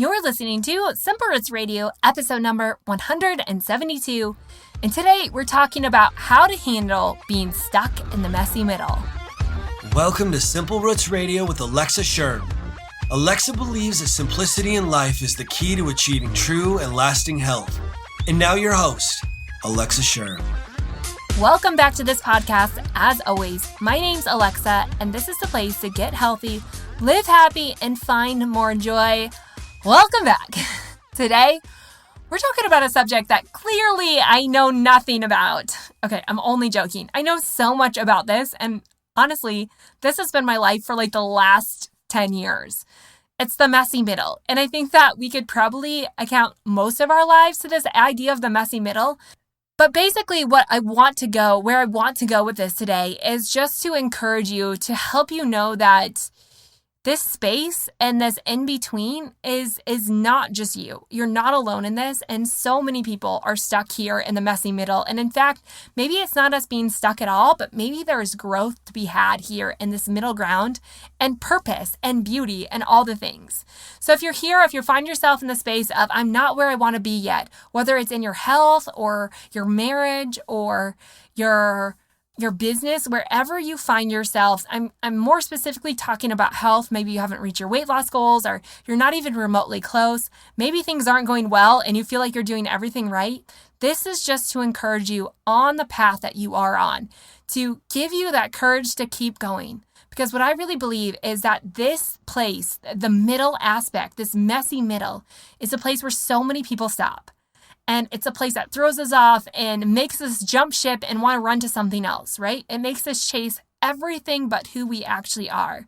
You're listening to Simple Roots Radio, episode number 172. And today we're talking about how to handle being stuck in the messy middle. Welcome to Simple Roots Radio with Alexa Sherm. Alexa believes that simplicity in life is the key to achieving true and lasting health. And now your host, Alexa Sherm. Welcome back to this podcast. As always, my name's Alexa, and this is the place to get healthy, live happy, and find more joy. Welcome back. Today, we're talking about a subject that clearly I know nothing about. Okay, I'm only joking. I know so much about this, and honestly, this has been my life for like the last 10 years. It's the messy middle, and I think that we could probably account most of our lives to this idea of the messy middle. But basically where I want to go with this today is just to encourage you, to help you know that this space and this in-between is not just you. You're not alone in this, and so many people are stuck here in the messy middle. And in fact, maybe it's not us being stuck at all, but maybe there's growth to be had here in this middle ground and purpose and beauty and all the things. So if you're here, if you find yourself in the space of I'm not where I want to be yet, whether it's in your health or your marriage or your business, wherever you find yourselves, I'm more specifically talking about health. Maybe you haven't reached your weight loss goals, or you're not even remotely close. Maybe things aren't going well and you feel like you're doing everything right. This is just to encourage you on the path that you are on, to give you that courage to keep going. Because what I really believe is that this place, the middle aspect, this messy middle, is a place where so many people stop. And it's a place that throws us off and makes us jump ship and want to run to something else, right? It makes us chase everything but who we actually are.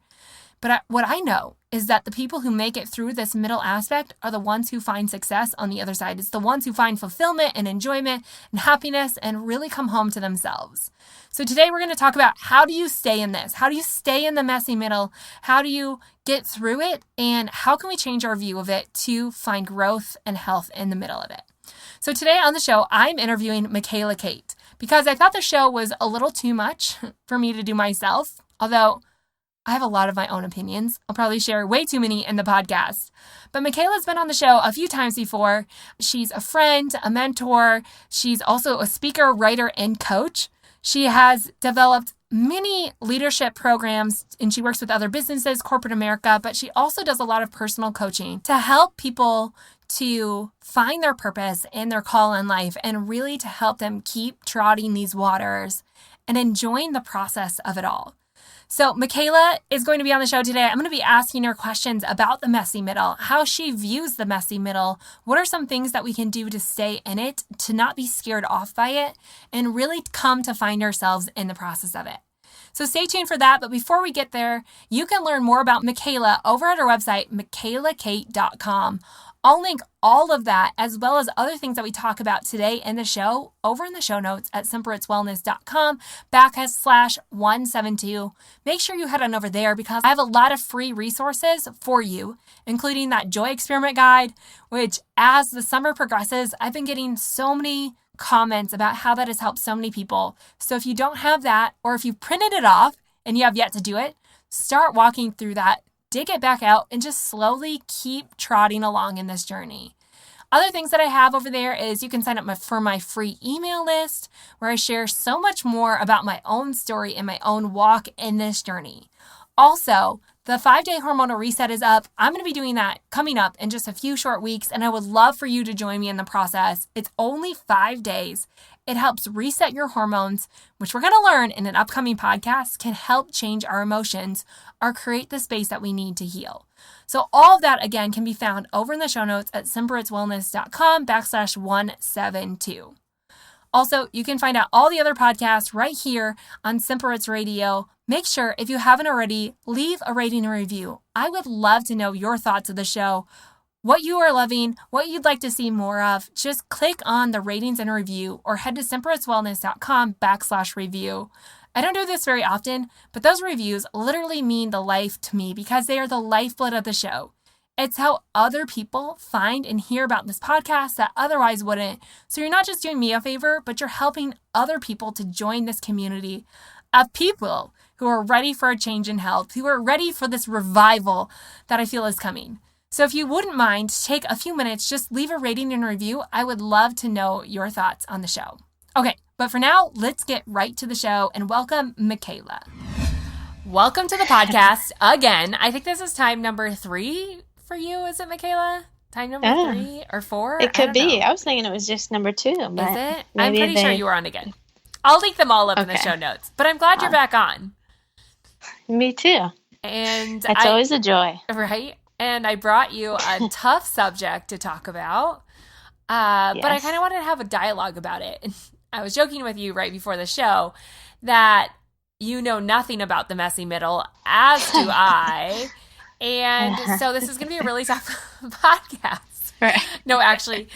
But what I know is that the people who make it through this middle aspect are the ones who find success on the other side. It's the ones who find fulfillment and enjoyment and happiness and really come home to themselves. So today we're going to talk about how do you stay in this? How do you stay in the messy middle? How do you get through it? And how can we change our view of it to find growth and health in the middle of it? So today on the show, I'm interviewing Michaela Kate because I thought the show was a little too much for me to do myself, although I have a lot of my own opinions. I'll probably share way too many in the podcast. But Michaela's been on the show a few times before. She's a friend, a mentor. She's also a speaker, writer, and coach. She has developed many leadership programs, and she works with other businesses, corporate America, but she also does a lot of personal coaching to help people to find their purpose and their call in life, and really to help them keep trotting these waters and enjoying the process of it all. So Michaela is going to be on the show today. I'm going to be asking her questions about the messy middle, how she views the messy middle, what are some things that we can do to stay in it, to not be scared off by it, and really come to find ourselves in the process of it. So stay tuned for that. But before we get there, you can learn more about Michaela over at our website, michaelakate.com. I'll link all of that, as well as other things that we talk about today in the show, over in the show notes at simplerootswellness.com/172. Make sure you head on over there because I have a lot of free resources for you, including that Joy Experiment Guide, which as the summer progresses, I've been getting so many comments about how that has helped so many people. So if you don't have that, or if you printed it off and you have yet to do it, start walking through that. Dig it back out and just slowly keep trotting along in this journey. Other things that I have over there is you can sign up for my free email list where I share so much more about my own story and my own walk in this journey. Also, the 5-day hormonal reset is up. I'm going to be doing that coming up in just a few short weeks, and I would love for you to join me in the process. It's only 5 days. It helps reset your hormones, which we're going to learn in an upcoming podcast can help change our emotions or create the space that we need to heal. So all of that, again, can be found over in the show notes at simplerootswellness.com/172. Also, you can find out all the other podcasts right here on Simple Roots Radio. Make sure, if you haven't already, leave a rating and review. I would love to know your thoughts of the show, what you are loving, what you'd like to see more of. Just click on the ratings and review or head to simplerootswellness.com/review. I don't do this very often, but those reviews literally mean the life to me because they are the lifeblood of the show. It's how other people find and hear about this podcast that otherwise wouldn't. So you're not just doing me a favor, but you're helping other people to join this community of people who are ready for a change in health, who are ready for this revival that I feel is coming. So if you wouldn't mind, take a few minutes, just leave a rating and review. I would love to know your thoughts on the show. Okay, but for now, let's get right to the show and welcome Michaela. Welcome to the podcast again. I think this is time number 3 for you. Is it, Michaela? Time number 3 or 4? It could be. I was thinking it was just number 2. But is it? I'm pretty sure you were on again. I'll link them all up in the show notes. But I'm glad you're back on. Me too. And it's always a joy. Right? And I brought you a tough subject to talk about. But I kind of wanted to have a dialogue about it. And I was joking with you right before the show that you know nothing about the messy middle, as do I. And so this is going to be a really tough podcast. Right. No, actually,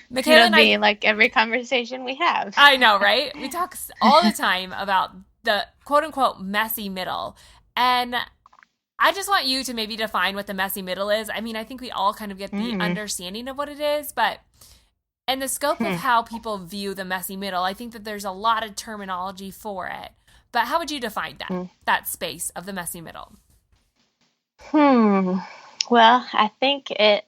Michaela and I... like every conversation we have. I know, right? We talk all the time about the quote-unquote messy middle. And I just want you to maybe define what the messy middle is. I mean, I think we all kind of get the understanding of what it is, but in the scope of how people view the messy middle, I think that there's a lot of terminology for it. But how would you define that space of the messy middle? Well, I think a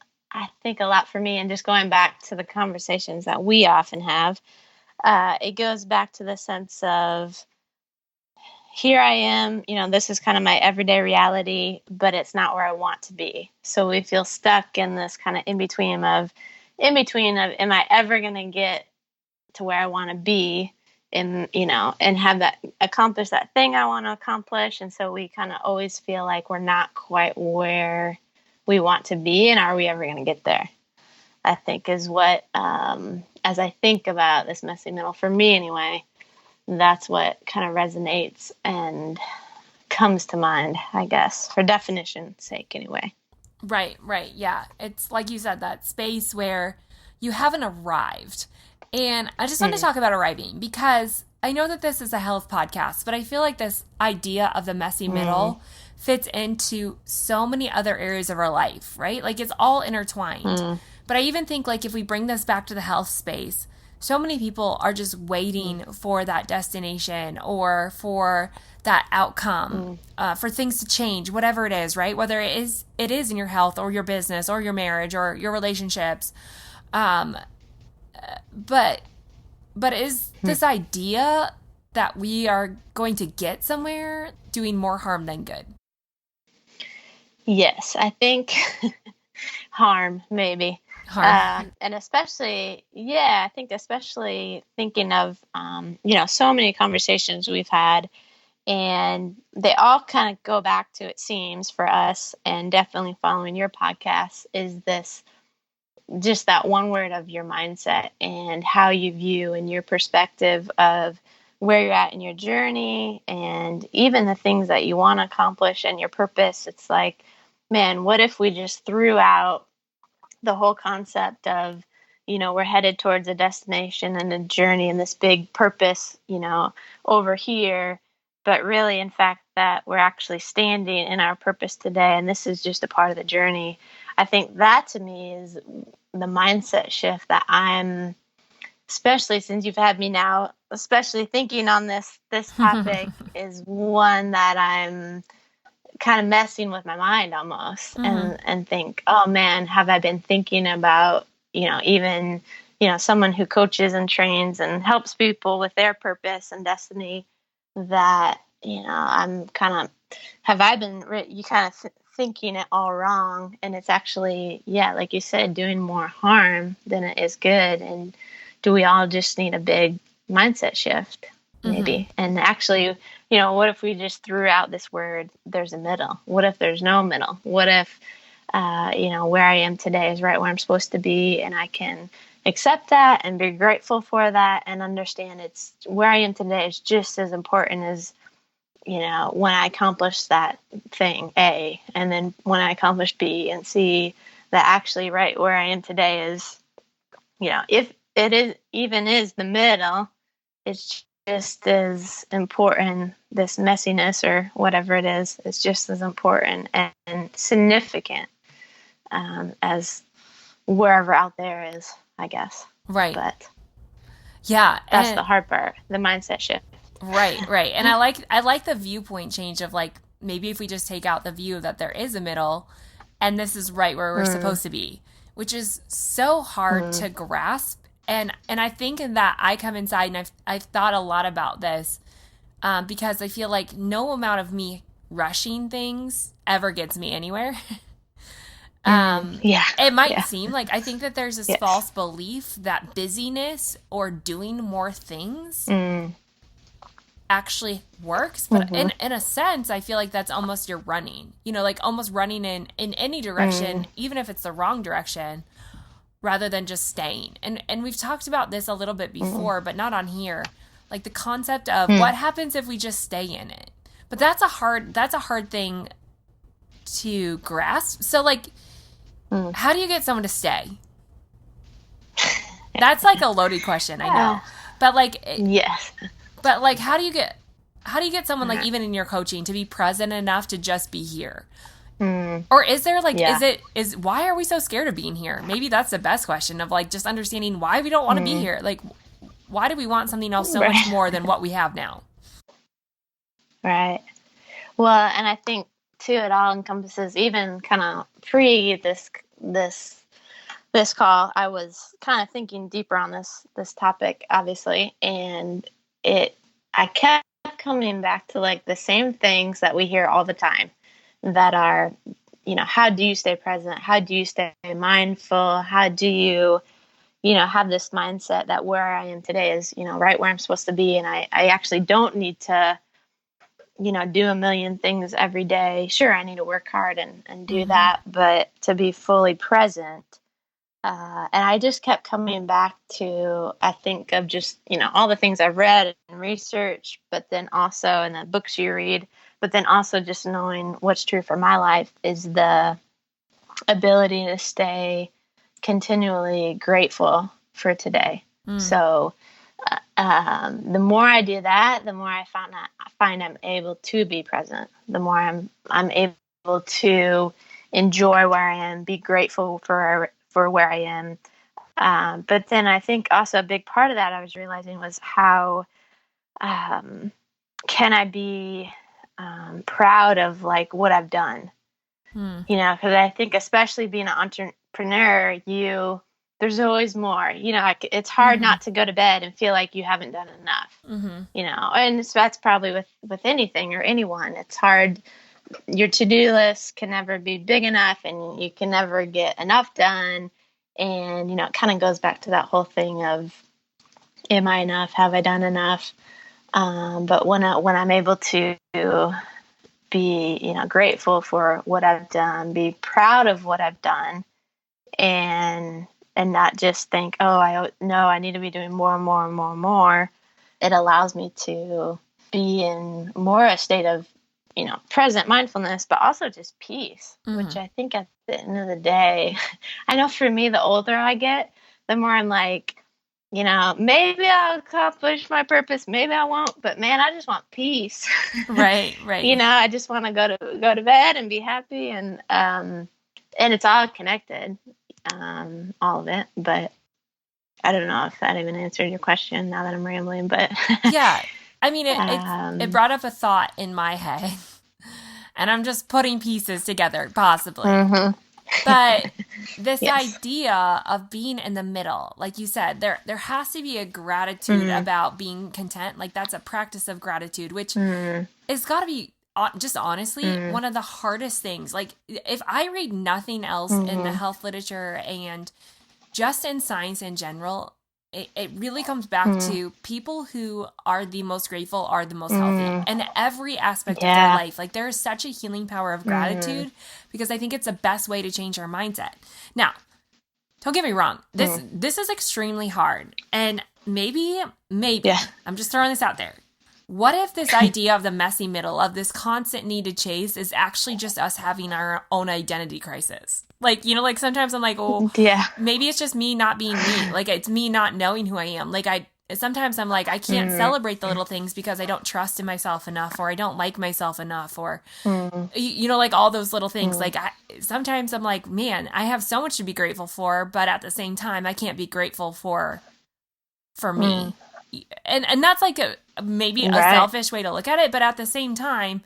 lot for me, and just going back to the conversations that we often have, it goes back to the sense of, here I am, this is kind of my everyday reality, but it's not where I want to be. So we feel stuck in this kind of in between of, am I ever going to get to where I want to be and have that, accomplish that thing I want to accomplish. And so we kind of always feel like we're not quite where we want to be. And are we ever going to get there? I think is what, as I think about this messy middle, for me anyway, that's what kind of resonates and comes to mind, I guess, for definition's sake anyway. Right. Yeah. It's like you said, that space where you haven't arrived. And I just want to talk about arriving because I know that this is a health podcast, but I feel like this idea of the messy middle fits into so many other areas of our life, right? Like it's all intertwined. But I even think like if we bring this back to the health space, so many people are just waiting for that destination or for that outcome, for things to change, whatever it is, right? Whether it is in your health or your business or your marriage or your relationships. But is this idea that we are going to get somewhere doing more harm than good? Yes, I think harm, maybe. And especially, I think especially thinking of, so many conversations we've had, and they all kind of go back to, it seems for us, and definitely following your podcast, is this, just that one word of your mindset and how you view and your perspective of where you're at in your journey and even the things that you want to accomplish and your purpose. It's like, man, what if we just threw out the whole concept of, we're headed towards a destination and a journey and this big purpose, over here, but really, in fact, that we're actually standing in our purpose today. And this is just a part of the journey. I think that to me is the mindset shift that I'm, especially since you've had me now, especially thinking on this topic is one that I'm kind of messing with my mind almost and think, oh man, have I been thinking about, even, someone who coaches and trains and helps people with their purpose and destiny that, I'm kind of, have I been, you kind of thinking it all wrong, and it's actually, like you said, doing more harm than it is good. And do we all just need a big mindset shift maybe? And actually, what if we just threw out this word, there's a middle? What if there's no middle? What if, where I am today is right where I'm supposed to be, and I can accept that and be grateful for that and understand it's where I am today is just as important as, when I accomplish that thing A, and then when I accomplish B and C, that actually right where I am today is, if it is the middle, it's just as important. This messiness or whatever it is just as important and significant as wherever out there is, I guess. Right. But that's the hard part, the mindset shift. Right. And I like the viewpoint change of like, maybe if we just take out the view that there is a middle and this is right where we're supposed to be, which is so hard to grasp. And I think that I come inside, and I've thought a lot about this because I feel like no amount of me rushing things ever gets me anywhere. It might seem like, I think that there's this false belief that busyness or doing more things actually works. But in a sense, I feel like that's almost your running, like almost running in any direction, even if it's the wrong direction, rather than just staying. And we've talked about this a little bit before, but not on here. Like the concept of what happens if we just stay in it. But that's a hard thing to grasp. So like, how do you get someone to stay? That's like a loaded question, I know. But like, yes. But like, how do you get someone, like even in your coaching, to be present enough to just be here? Or is there like, why are we so scared of being here? Maybe that's the best question, of like just understanding why we don't want to be here. Like, why do we want something else so much more than what we have now? Right. Well, and I think too, it all encompasses, even kind of pre this call, I was kind of thinking deeper on this topic, obviously, and I kept coming back to like the same things that we hear all the time, that are, how do you stay present? How do you stay mindful? How do you, have this mindset that where I am today is, right where I'm supposed to be, and I actually don't need to, do a million things every day. Sure, I need to work hard and do that, but to be fully present. And I just kept coming back to, I think of just, all the things I've read and researched, but then also in the books you read, but then also just knowing what's true for my life is the ability to stay continually grateful for today. So the more I do that, the more I find I'm able to be present. The more I'm able to enjoy where I am, be grateful for where I am. But then I think also a big part of that I was realizing was how can I be proud of like what I've done? Because I think especially being an entrepreneur, there's always more. It's hard not to go to bed and feel like you haven't done enough. And so that's probably with anything or anyone. It's hard. Your to-do list can never be big enough, and you can never get enough done. And it kind of goes back to that whole thing of, am I enough? Have I done enough? But when I'm able to be grateful for what I've done, be proud of what I've done, and not just think, I need to be doing more and more and more and more. It allows me to be in more a state of, present mindfulness, but also just peace, which I think at the end of the day, I know for me, the older I get, the more I'm like, maybe I'll accomplish my purpose, maybe I won't, but man, I just want peace. Right. I just want to go to bed and be happy, and it's all connected, all of it. But I don't know if that even answered your question now that I'm rambling, but yeah. I mean, it brought up a thought in my head, and I'm just putting pieces together, possibly. But this idea of being in the middle, like you said, there has to be a gratitude about being content. Like that's a practice of gratitude, which it's got to be just honestly one of the hardest things. Like if I read nothing else in the health literature and just in science in general, it really comes back to people who are the most grateful are the most healthy in every aspect of their life. Like there is such a healing power of gratitude because I think it's the best way to change our mindset. Now, don't get me wrong. This is extremely hard. And maybe I'm just throwing this out there. What if this idea of the messy middle, of this constant need to chase, is actually just us having our own identity crisis? Like, like sometimes I'm like, maybe it's just me not being me. Like it's me not knowing who I am. Like sometimes I'm like, I can't celebrate the little things because I don't trust in myself enough, or I don't like myself enough, or, like all those little things. Like sometimes I'm like, man, I have so much to be grateful for, but at the same time, I can't be grateful for me. And that's like maybe a selfish way to look at it. But at the same time,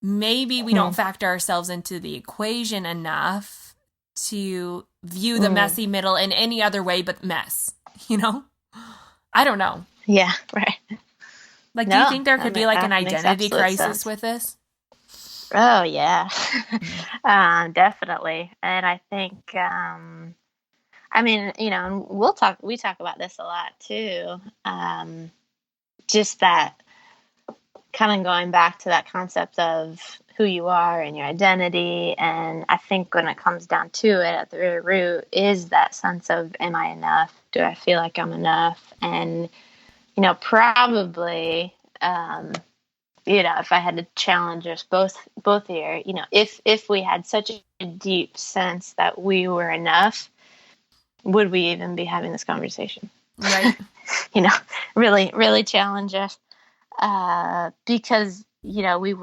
maybe we don't factor ourselves into the equation enough to view the messy middle in any other way but mess, you know? I don't know. Yeah, right. Like, do you think there could be like an identity crisis with this? Oh, yeah. Definitely. And I think, I mean, you know, and we talk about this a lot too. Just that kind of going back to that concept of who you are and your identity. And I think when it comes down to it, at the very root is that sense of, am I enough? Do I feel like I'm enough? And, you know, probably, you know, if I had to challenge us both here, you know, if we had such a deep sense that we were enough, would we even be having this conversation? Right. You know, really challenge us. Because, you know, we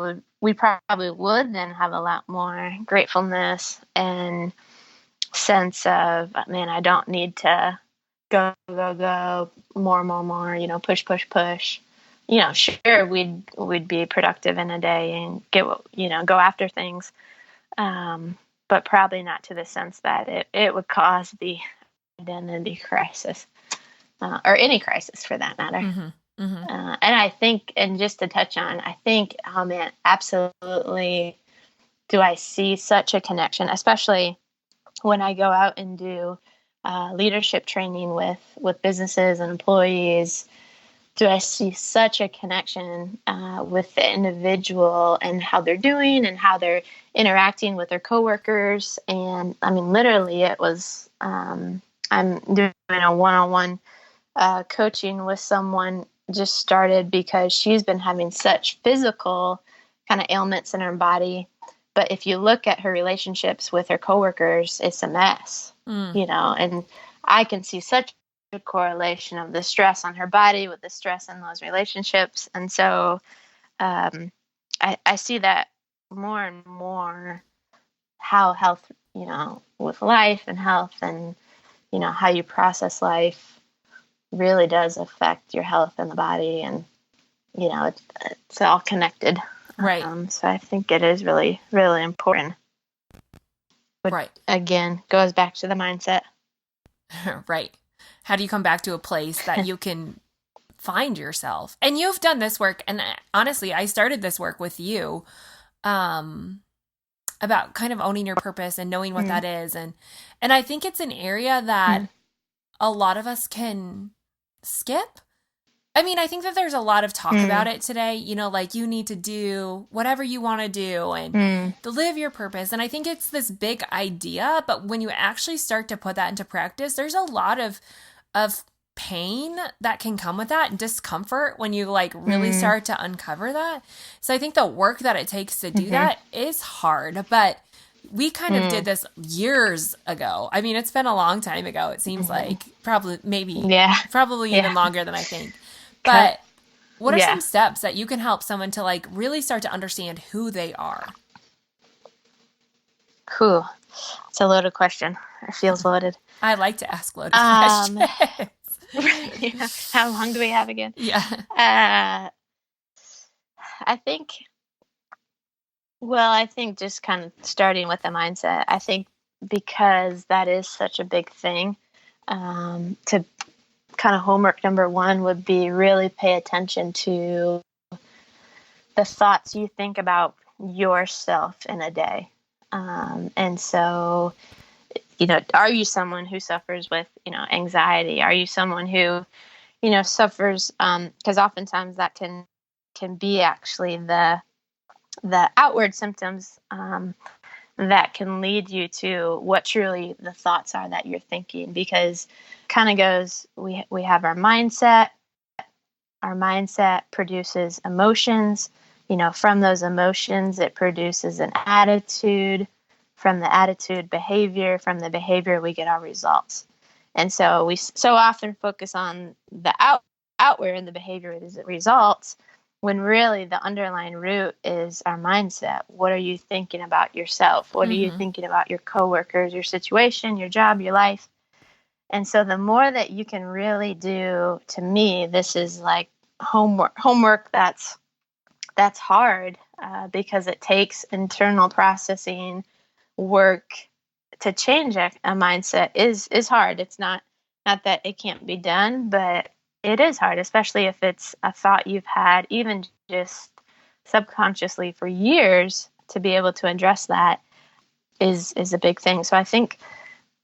probably would then have a lot more gratefulness and sense of, man, I don't need to go, more, you know, push. You know, sure, we'd be productive in a day and go after things. But probably not to the sense that it would cause the identity crisis, or any crisis for that matter. Mm-hmm. Mm-hmm. And I think, and just to touch on, I think, oh man, absolutely do I see such a connection, especially when I go out and do leadership training with businesses and employees. Do I see such a connection with the individual and how they're doing and how they're interacting with their coworkers? And I mean, literally, it was, I'm doing a one-on-one coaching with someone, just started because she's been having such physical kind of ailments in her body. But if you look at her relationships with her coworkers, it's a mess, you know, and I can see such a correlation of the stress on her body with the stress in those relationships. And so I see that more and more, how health, you know, with life and health and, you know, how you process life really does affect your health in the body. And, you know, it's all connected. Right. So I think it is really, really important. But right. Again, goes back to the mindset. Right. How do you come back to a place that you can find yourself? And you've done this work. And honestly, I started this work with you about kind of owning your purpose and knowing what that is. And I think it's an area that a lot of us can skip. I mean, I think that there's a lot of talk about it today, you know, like you need to do whatever you want to do and to live your purpose. And I think it's this big idea, but when you actually start to put that into practice, there's a lot of pain that can come with that and discomfort when you like really start to uncover that. So I think the work that it takes to do that is hard, but we kind of did this years ago. I mean, it's been a long time ago. It seems like probably even longer than I think. But what are some steps that you can help someone to like really start to understand who they are? Cool. It's a loaded question. It feels loaded. I like to ask loaded questions. Yeah. How long do we have again? Yeah. I think just kind of starting with the mindset, I think because that is such a big thing, to kind of homework number one would be really pay attention to the thoughts you think about yourself in a day. And so, you know, are you someone who suffers with, you know, anxiety? Are you someone who, you know, suffers, because oftentimes that can be actually the outward symptoms that can lead you to what truly the thoughts are that you're thinking, because kind of goes, we have our mindset produces emotions, you know, from those emotions it produces an attitude, from the attitude behavior, from the behavior we get our results. And so we so often focus on the outward and the behavior is the results, when really the underlying root is our mindset. What are you thinking about yourself? What are you thinking about your coworkers, your situation, your job, your life? And so the more that you can really do, to me, this is like homework that's hard, because it takes internal processing work to change a mindset is hard. It's not that it can't be done, but it is hard, especially if it's a thought you've had even just subconsciously for years. To be able to address that is a big thing. So I think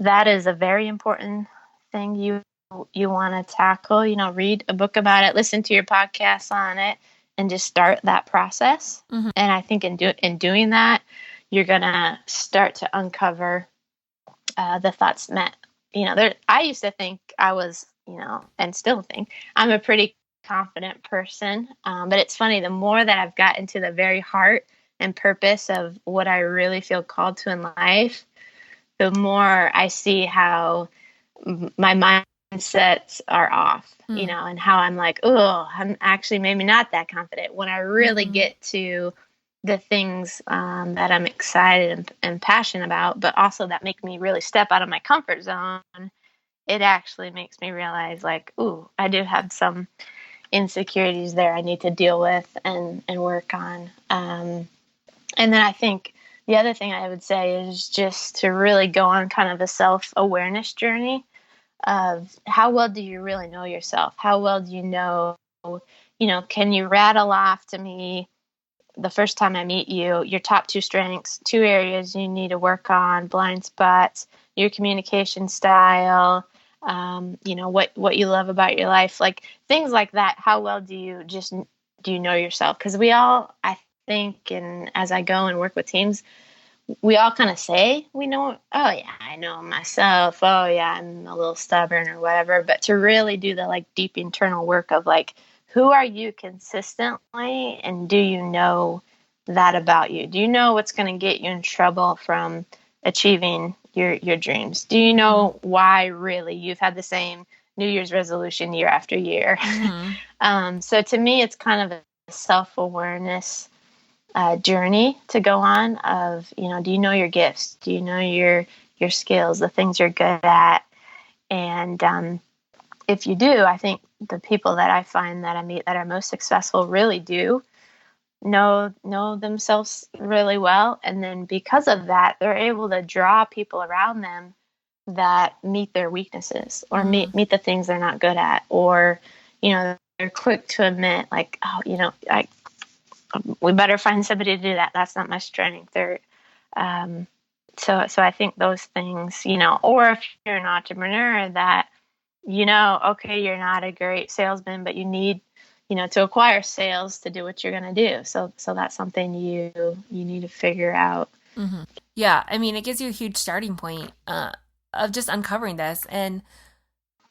that is a very important thing you want to tackle. Read a book about it, listen to your podcasts on it, and just start that process. Mm-hmm. And I think in doing that, you're gonna start to uncover the thoughts that I used to think I was, and still think I'm a pretty confident person. But it's funny, the more that I've got into the very heart and purpose of what I really feel called to in life, the more I see how my mindsets are off, and how I'm like, oh, I'm actually maybe not that confident. When I really get to the things that I'm excited and passionate about, but also that make me really step out of my comfort zone, it actually makes me realize like, ooh, I do have some insecurities there I need to deal with and work on. And then I think the other thing I would say is just to really go on kind of a self-awareness journey of how well do you really know yourself? How well do you know, can you rattle off to me the first time I meet you, your top 2 strengths, 2 areas you need to work on, blind spots, your communication style, what you love about your life, like things like that. How well do you know yourself? Because we all, I think, and as I go and work with teams, we all kind of say we know, oh yeah, I know myself. Oh yeah, I'm a little stubborn or whatever. But to really do the like deep internal work of like, who are you consistently, and do you know that about you? Do you know what's going to get you in trouble from achieving your dreams? Do you know why really you've had the same New Year's resolution year after year? Mm-hmm. So to me, it's kind of a self-awareness journey to go on of, do you know your gifts? Do you know your skills, the things you're good at? And if you do, I think the people that I find that I meet that are most successful really do know themselves really well. And then because of that, they're able to draw people around them that meet their weaknesses or meet the things they're not good at, or, they're quick to admit like, oh, we better find somebody to do that. That's not my strength. Or, so I think those things, or if you're an entrepreneur that, okay, you're not a great salesman, but you need, to acquire sales to do what you're going to do. So that's something you need to figure out. Mm-hmm. Yeah. I mean, it gives you a huge starting point of just uncovering this. And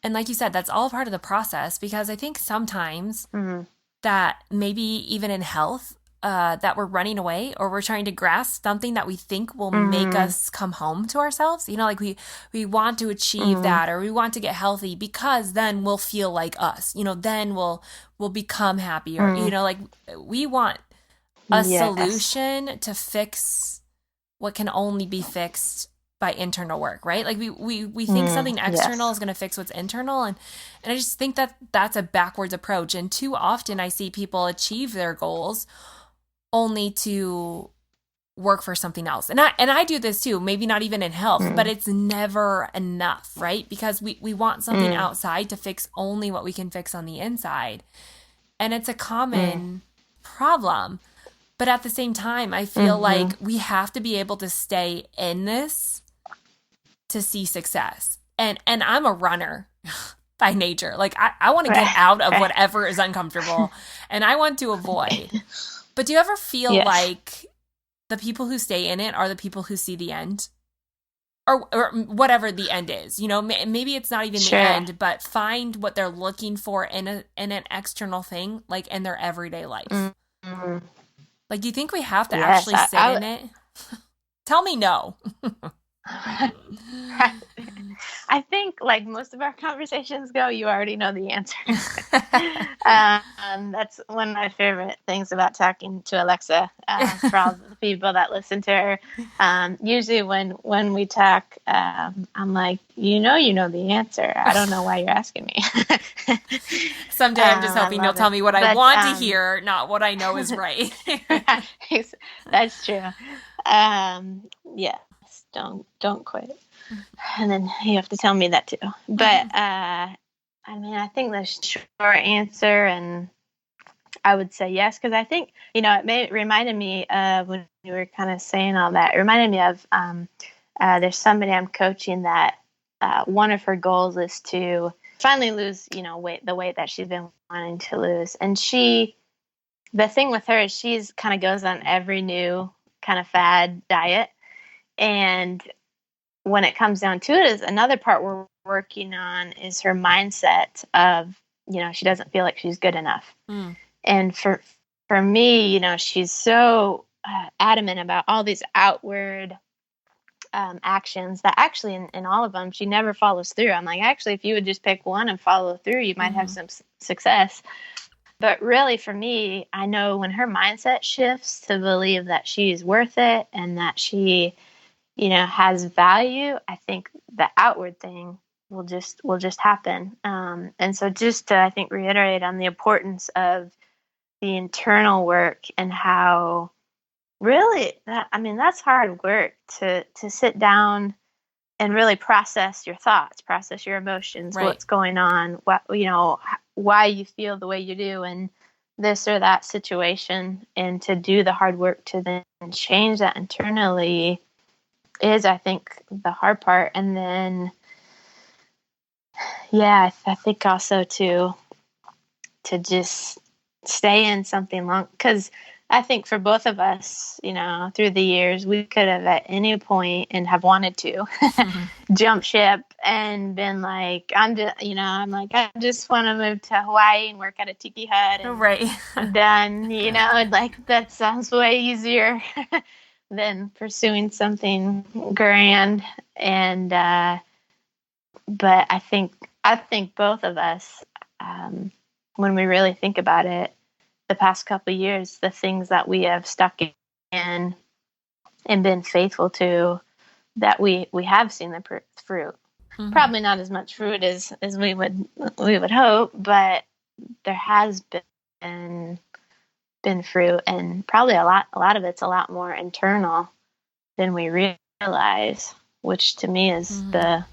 like you said, that's all part of the process, because I think sometimes that maybe even in health, that we're running away, or we're trying to grasp something that we think will make us come home to ourselves. Like we want to achieve that, or we want to get healthy because then we'll feel like us, then we'll become happier. Like we want a solution to fix what can only be fixed by internal work, right? Like we think something external is going to fix what's internal. And I just think that that's a backwards approach. And too often I see people achieve their goals only to work for something else. And I do this too, maybe not even in health, but it's never enough, right? Because we want something outside to fix only what we can fix on the inside. And it's a common problem. But at the same time, I feel like we have to be able to stay in this to see success. And I'm a runner by nature. Like I want to get out of whatever is uncomfortable, and I want to avoid. But do you ever feel like the people who stay in it are the people who see the end? Or whatever the end is, maybe it's not even the end, but find what they're looking for in an external thing, like in their everyday life. Mm-hmm. Like, do you think we have to actually sit in it? Tell me no. I think think like most of our conversations go, you already know the answer. That's one of my favorite things about talking to Alexa, for all the people that listen to her. Usually when we talk, I'm like, you know the answer. I don't know why you're asking me. Someday I'm just hoping you'll tell me what I want to hear, not what I know is right. That's true. Yes, don't quit. And then you have to tell me that too. But I think the short answer, and I would say yes, because I think, it reminded me of when you were kind of saying all that. It reminded me of there's somebody I'm coaching that one of her goals is to finally lose, weight, the weight that she's been wanting to lose. And the thing with her is she's kind of goes on every new kind of fad diet. And when it comes down to it, is another part we're working on is her mindset of, she doesn't feel like she's good enough. And for me, she's so adamant about all these outward actions that actually in all of them, she never follows through. I'm like, actually, if you would just pick one and follow through, you might have some success. But really, for me, I know when her mindset shifts to believe that she's worth it and that she, has value, I think the outward thing will just happen. And so just to, I think, reiterate on the importance of the internal work and how really that's hard work to sit down and really process your thoughts, process your emotions, right. What's going on, what, why you feel the way you do in this or that situation, and to do the hard work to then change that internally is, I think, the hard part. And then, I think also to just stay in something long, because I think for both of us, through the years, we could have at any point and have wanted to jump ship and been like, I just want to move to Hawaii and work at a tiki hut. And right. I'm done, like that sounds way easier than pursuing something grand. And, but I think both of us, when we really think about it, the past couple of years, the things that we have stuck in and been faithful to, that we have seen the fruit. Mm-hmm. Probably not as much fruit as we would hope, but there has been fruit, and probably a lot of it's a lot more internal than we realize, which to me is the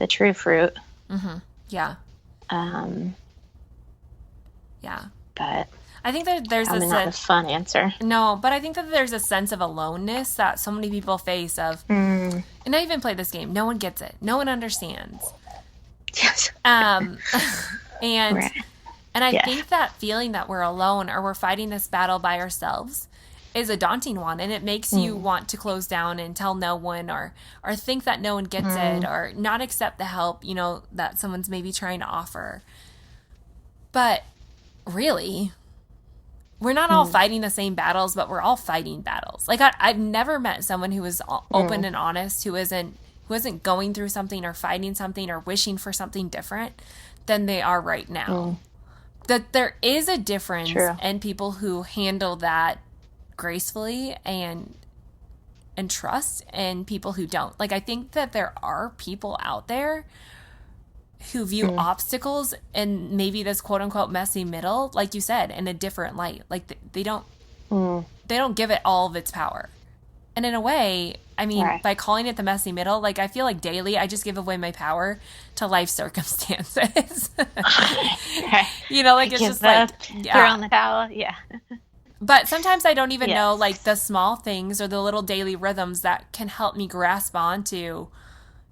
true fruit. Mm-hmm. Yeah. Yeah. But I think that there's not a fun answer. No, but I think that there's a sense of aloneness that so many people face of, and I even play this game. No one gets it. No one understands. Yes. And right. I think that feeling that we're alone or we're fighting this battle by ourselves is a daunting one, and it makes you want to close down and tell no one, or think that no one gets it, or not accept the help, that someone's maybe trying to offer. But really, we're not all fighting the same battles, but we're all fighting battles. Like I've never met someone who is open and honest, who isn't going through something or fighting something or wishing for something different than they are right now. That there is a difference in people who handle that gracefully and trust, and people who don't. Like I think that there are people out there who view obstacles and maybe this quote unquote messy middle, like you said, in a different light. Like they don't give it all of its power. And in a way, I mean, by calling it the messy middle, like I feel like daily I just give away my power to life circumstances. Like it's just like throw on the towel. Yeah. But sometimes I don't even know like the small things or the little daily rhythms that can help me grasp onto,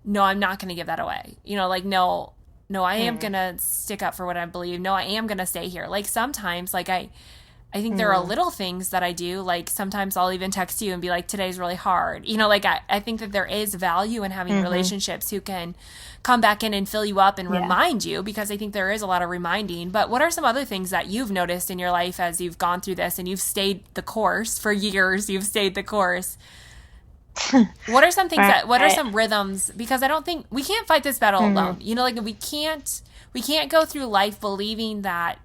no, I'm not going to give that away. Like no, I am going to stick up for what I believe. No, I am going to stay here. Like sometimes, like I think there are little things that I do. Like sometimes I'll even text you and be like, today's really hard. Like I think that there is value in having relationships who can come back in and fill you up and remind you, because I think there is a lot of reminding. But what are some other things that you've noticed in your life as you've gone through this and you've stayed the course for years? You've stayed the course. What are some things Right. what are some rhythms? Because I don't think we can't fight this battle alone. You know, like we can't go through life believing that,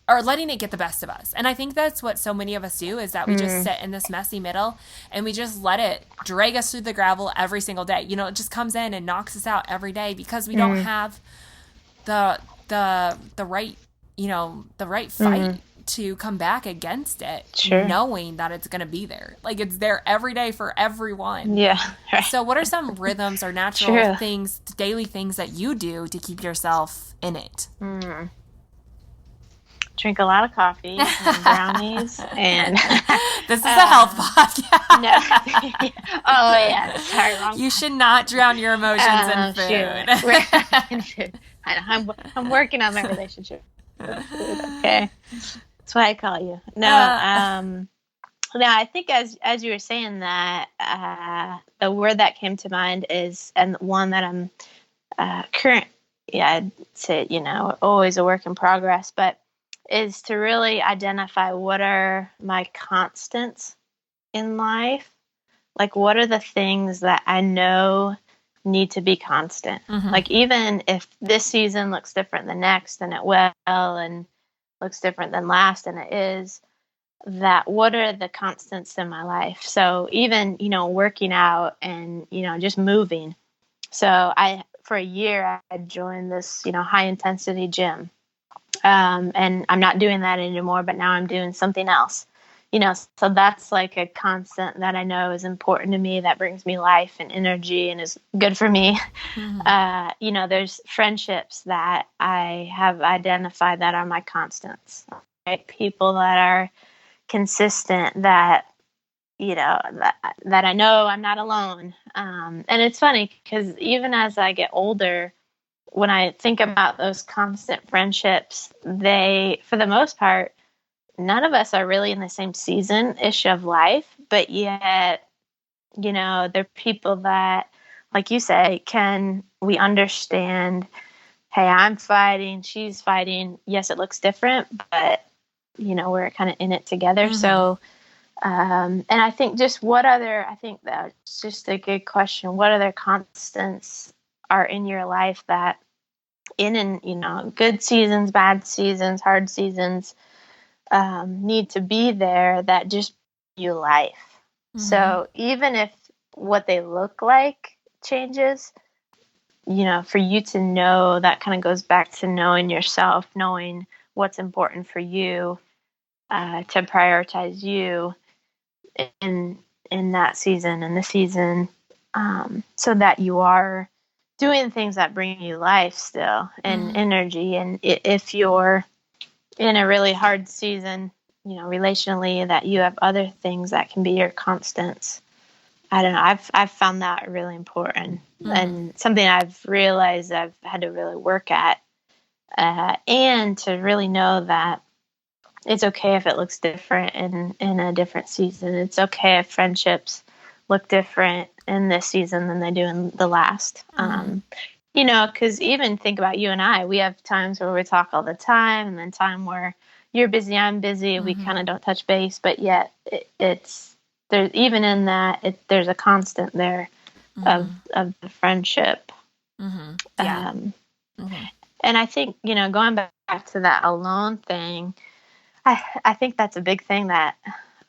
or letting it get the best of us. And I think that's what so many of us do, is that we just sit in this messy middle and we just let it drag us through the gravel every single day. You know, it just comes in and knocks us out every day because we don't have the right, you know, the right fight to come back against it, knowing that it's going to be there. Like, it's there every day for everyone. Yeah. Right. So what are some rhythms or natural things, daily things that you do to keep yourself in it? Drink a lot of coffee and brownies, and this is a health podcast. No. Oh yeah, sorry, wrong. You should not drown your emotions in food. I know, I'm working on my relationship with food. Okay, that's why I call you. No, no. I think as you were saying that, the word that came to mind is, and one that I'm current. Yeah, I'd say, you know, always a work in progress, but is to really identify what are my constants in life. Like, what are the things that I know need to be constant? Like, even if this season looks different than next, and it will, and looks different than last, and it is, that what are the constants in my life? So even, you know, working out and, you know, just moving. So for a year, I joined this, you know, high intensity gym. And I'm not doing that anymore, but now I'm doing something else, you know, so that's like a constant that I know is important to me, that brings me life and energy and is good for me. You know, there's friendships that I have identified that are my constants, right? People that are consistent, that, you know, that I know I'm not alone. And it's funny because even as I get older, when I think about those constant friendships, they, for the most part, none of us are really in the same season-ish of life, but yet, you know, they're people that, like you say, we understand, hey, I'm fighting, she's fighting. Yes, it looks different, but, you know, we're kind of in it together. So, and I think I think that's just a good question. What other constants are in your life that, in you know, good seasons, bad seasons, hard seasons, need to be there, that just bring you life. So even if what they look like changes, you know, for you to know, that kind of goes back to knowing yourself, knowing what's important for you, to prioritize you in that season and the season, so that you are doing things that bring you life still and energy. And if you're in a really hard season, you know, relationally, that you have other things that can be your constants. I don't know. I've found that really important, and something I've realized I've had to really work at, and to really know that it's okay if it looks different in a different season. It's okay if friendships look different in this season than they do in the last. You know, because even think about you and I, we have times where we talk all the time, and then time where you're busy, I'm busy, we kind of don't touch base, but yet it's there's even in that, there's a constant there of the friendship. Yeah. And I think, you know, going back to that alone thing, I think that's a big thing that,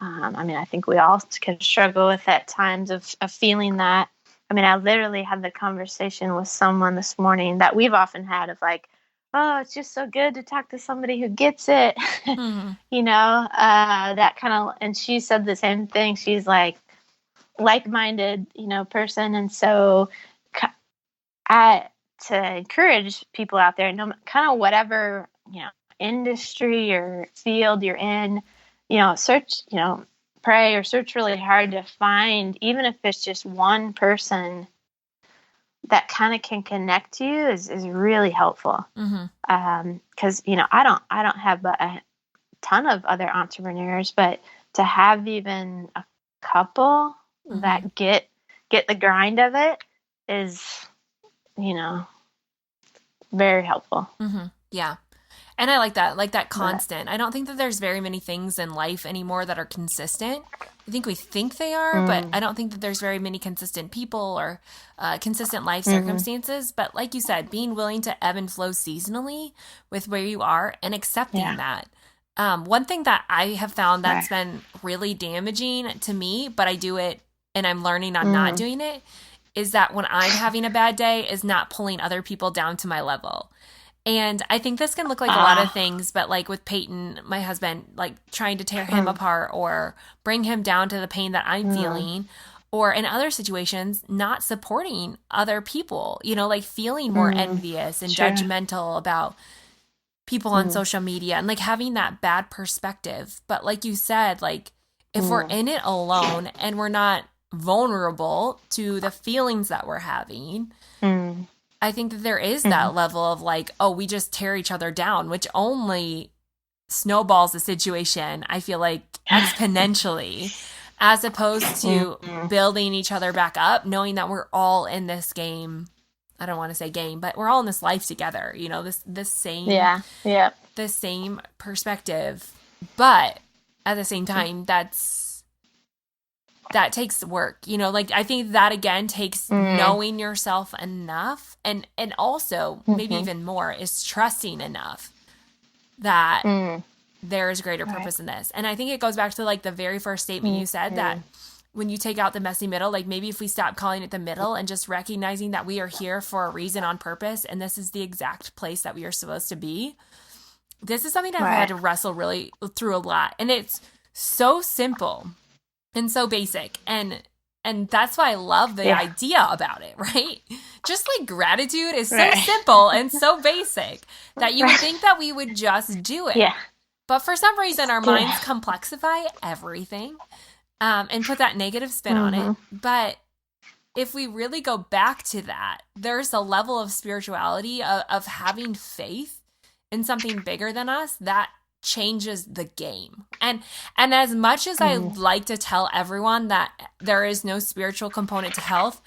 I mean, I think we all can struggle with at times of feeling that. I mean, I literally had the conversation with someone this morning that we've often had of like, oh, it's just so good to talk to somebody who gets it, you know, that kind of, and she said the same thing. She's like-minded, you know, person. And so to encourage people out there, no, kind of whatever, you know, industry or field you're in, you know, pray or search really hard to find, even if it's just one person that kind of can connect you, is really helpful. Because, you know, I don't have a ton of other entrepreneurs, but to have even a couple that get the grind of it is, you know, very helpful. Yeah. And I like that constant. I don't think that there's very many things in life anymore that are consistent. I think we think they are, but I don't think that there's very many consistent people or consistent life circumstances. But like you said, being willing to ebb and flow seasonally with where you are and accepting that. One thing that I have found that's been really damaging to me, but I do it and I'm learning on not doing it, is that when I'm having a bad day is not pulling other people down to my level. And I think this can look like a lot of things, but like with Peyton, my husband, like trying to tear him apart or bring him down to the pain that I'm feeling, or in other situations, not supporting other people, you know, like feeling more envious and judgmental about people on social media and like having that bad perspective. But like you said, like if we're in it alone and we're not vulnerable to the feelings that we're having, I think that there is that level of like, oh, we just tear each other down, which only snowballs the situation, I feel like, exponentially, as opposed to building each other back up, knowing that we're all in this game. I don't want to say game, but we're all in this life together, you know, this same, the same perspective. But at the same time, that takes work, you know, like I think that again takes knowing yourself enough and also maybe even more is trusting enough that there is greater purpose in this. And I think it goes back to like the very first statement you said that when you take out the messy middle, like maybe if we stop calling it the middle and just recognizing that we are here for a reason on purpose and this is the exact place that we are supposed to be. This is something I've had to wrestle really through a lot. And it's so simple and so basic. And that's why I love the idea about it, right? Just like gratitude is so simple and so basic that you would think that we would just do it. But for some reason, our minds complexify everything and put that negative spin on it. But if we really go back to that, there's a level of spirituality of having faith in something bigger than us that changes the game. And as much as I like to tell everyone that there is no spiritual component to health,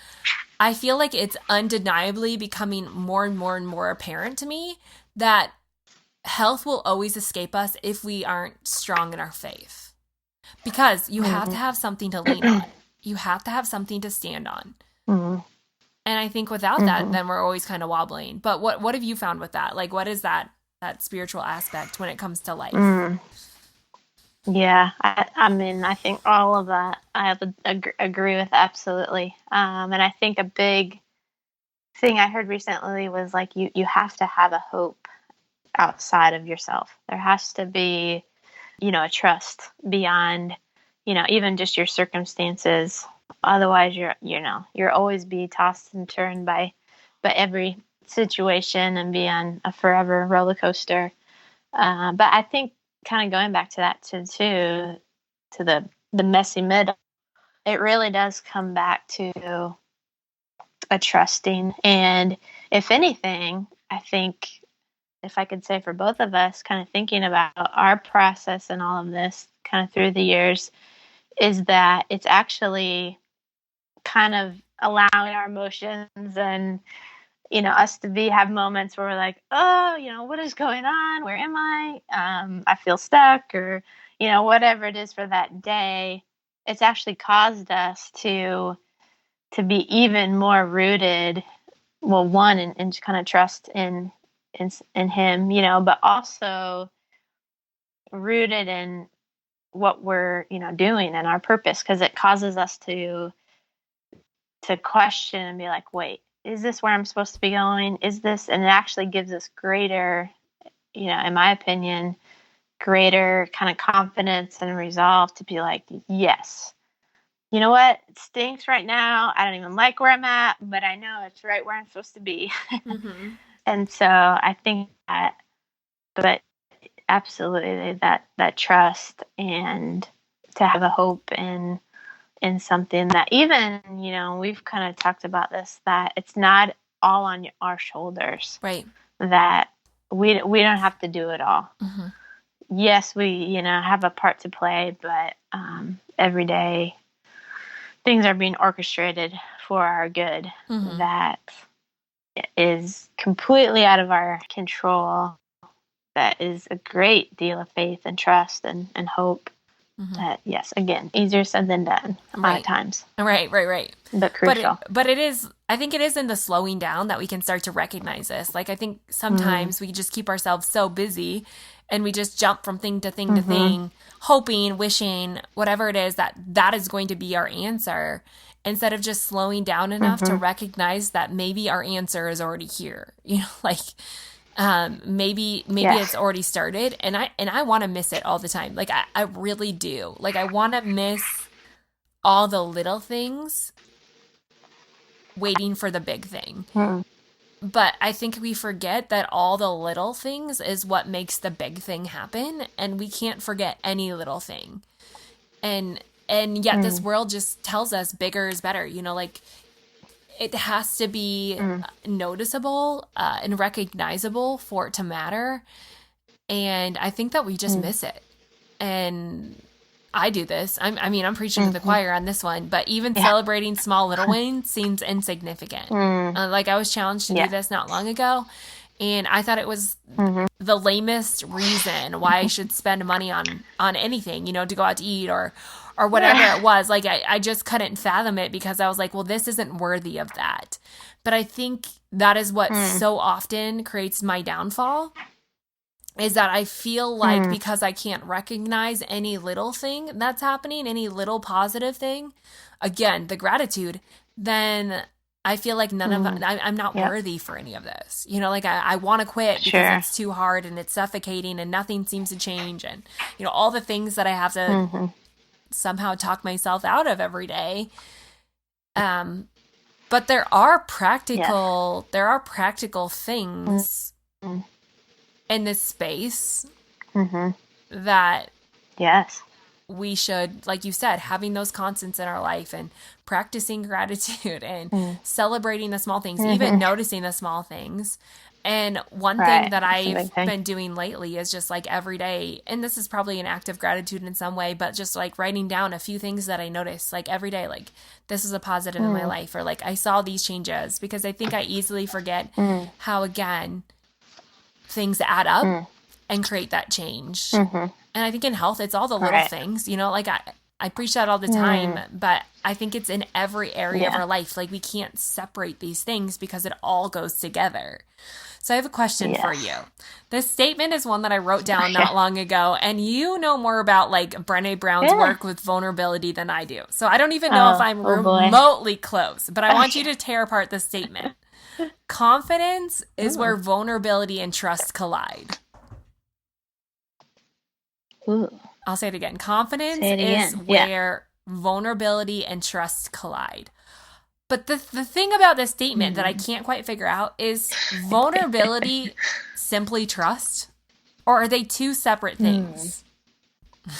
I feel like it's undeniably becoming more and more and more apparent to me that health will always escape us if we aren't strong in our faith. Because you have to have something to lean on. You have to have something to stand on. And I think without that, then we're always kind of wobbling. But what have you found with that? Like, what is that spiritual aspect when it comes to life? Yeah, I mean, I think all of that I agree with absolutely. And I think a big thing I heard recently was like you have to have a hope outside of yourself. There has to be, you know, a trust beyond, you know, even just your circumstances. Otherwise, you're always be tossed and turned by every situation and be on a forever roller coaster. But I think kind of going back to that to the messy middle, it really does come back to a trusting. And if anything, I think if I could say for both of us, kind of thinking about our process and all of this kind of through the years, is that it's actually kind of allowing our emotions and, you know, us to have moments where we're like, oh, you know, what is going on? Where am I? I feel stuck, or, you know, whatever it is for that day. It's actually caused us to be even more rooted. Well, one, and just kind of trust in him, you know, but also rooted in what we're, you know, doing and our purpose, because it causes us to question and be like, wait, is this where I'm supposed to be going? Is this? And it actually gives us greater, you know, in my opinion, greater kind of confidence and resolve to be like, yes, you know what? It stinks right now. I don't even like where I'm at, but I know it's right where I'm supposed to be. And so I think that, but absolutely that trust and to have a hope in something that even, you know, we've kind of talked about this, that it's not all on our shoulders, right? That we don't have to do it all. Yes, we, you know, have a part to play, but every day things are being orchestrated for our good. That is completely out of our control, that is a great deal of faith and trust and hope. That, yes, again, easier said than done a lot of times. Right. But crucial. But it is, I think it is in the slowing down that we can start to recognize this. Like, I think sometimes we just keep ourselves so busy and we just jump from thing to thing to thing, hoping, wishing, whatever it is, that is going to be our answer, instead of just slowing down enough to recognize that maybe our answer is already here. You know, like, maybe it's already started, and I want to miss it all the time. Like, I really do. Like, I want to miss all the little things waiting for the big thing. But I think we forget that all the little things is what makes the big thing happen, and we can't forget any little thing. And yet this world just tells us bigger is better. You know, like, it has to be noticeable and recognizable for it to matter. And I think that we just miss it. And I do this. I'm preaching to the choir on this one, but even celebrating small little wins seems insignificant. Like, I was challenged to do this not long ago, and I thought it was the lamest reason why I should spend money on anything, you know, to go out to eat or whatever it was. Like, I just couldn't fathom it, because I was like, well, this isn't worthy of that. But I think that is what so often creates my downfall, is that I feel like because I can't recognize any little thing that's happening, any little positive thing, again, the gratitude, then I feel like I'm not worthy for any of this. You know, like, I want to quit because it's too hard and it's suffocating and nothing seems to change. And, you know, all the things that I have to somehow talk myself out of every day. But there are practical things in this space that we should, like you said, having those constants in our life and practicing gratitude and celebrating the small things, even noticing the small things. And one thing that I've been doing lately is just, like, every day, and this is probably an act of gratitude in some way, but just, like, writing down a few things that I notice, like, every day, like, this is a positive in my life, or, like, I saw these changes, because I think I easily forget how, again, things add up and create that change. And I think in health, it's all the little things, you know, like, I preach that all the time, but I think it's in every area of our life. Like, we can't separate these things because it all goes together. So I have a question for you. This statement is one that I wrote down not long ago, and you know more about, like, Brené Brown's work with vulnerability than I do. So I don't even know if I'm remotely close, but I want you to tear apart this statement. Confidence is where vulnerability and trust collide. I'll say it again. Confidence is where vulnerability and trust collide. But the thing about this statement that I can't quite figure out is vulnerability simply trust? Or are they two separate things?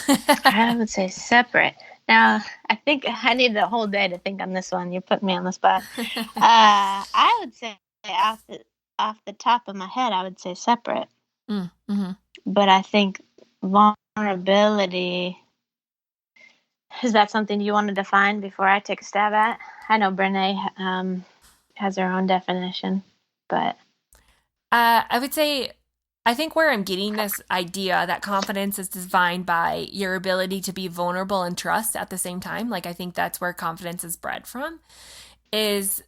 I would say separate. Now, I think I need the whole day to think on this one. You're putting me on the spot. I would say off the top of my head, I would say separate. But I think vulnerability, is that something you want to define before I take a stab at? I know Brené has her own definition, but I would say, I think where I'm getting this idea that confidence is defined by your ability to be vulnerable and trust at the same time, like, I think that's where confidence is bred from, is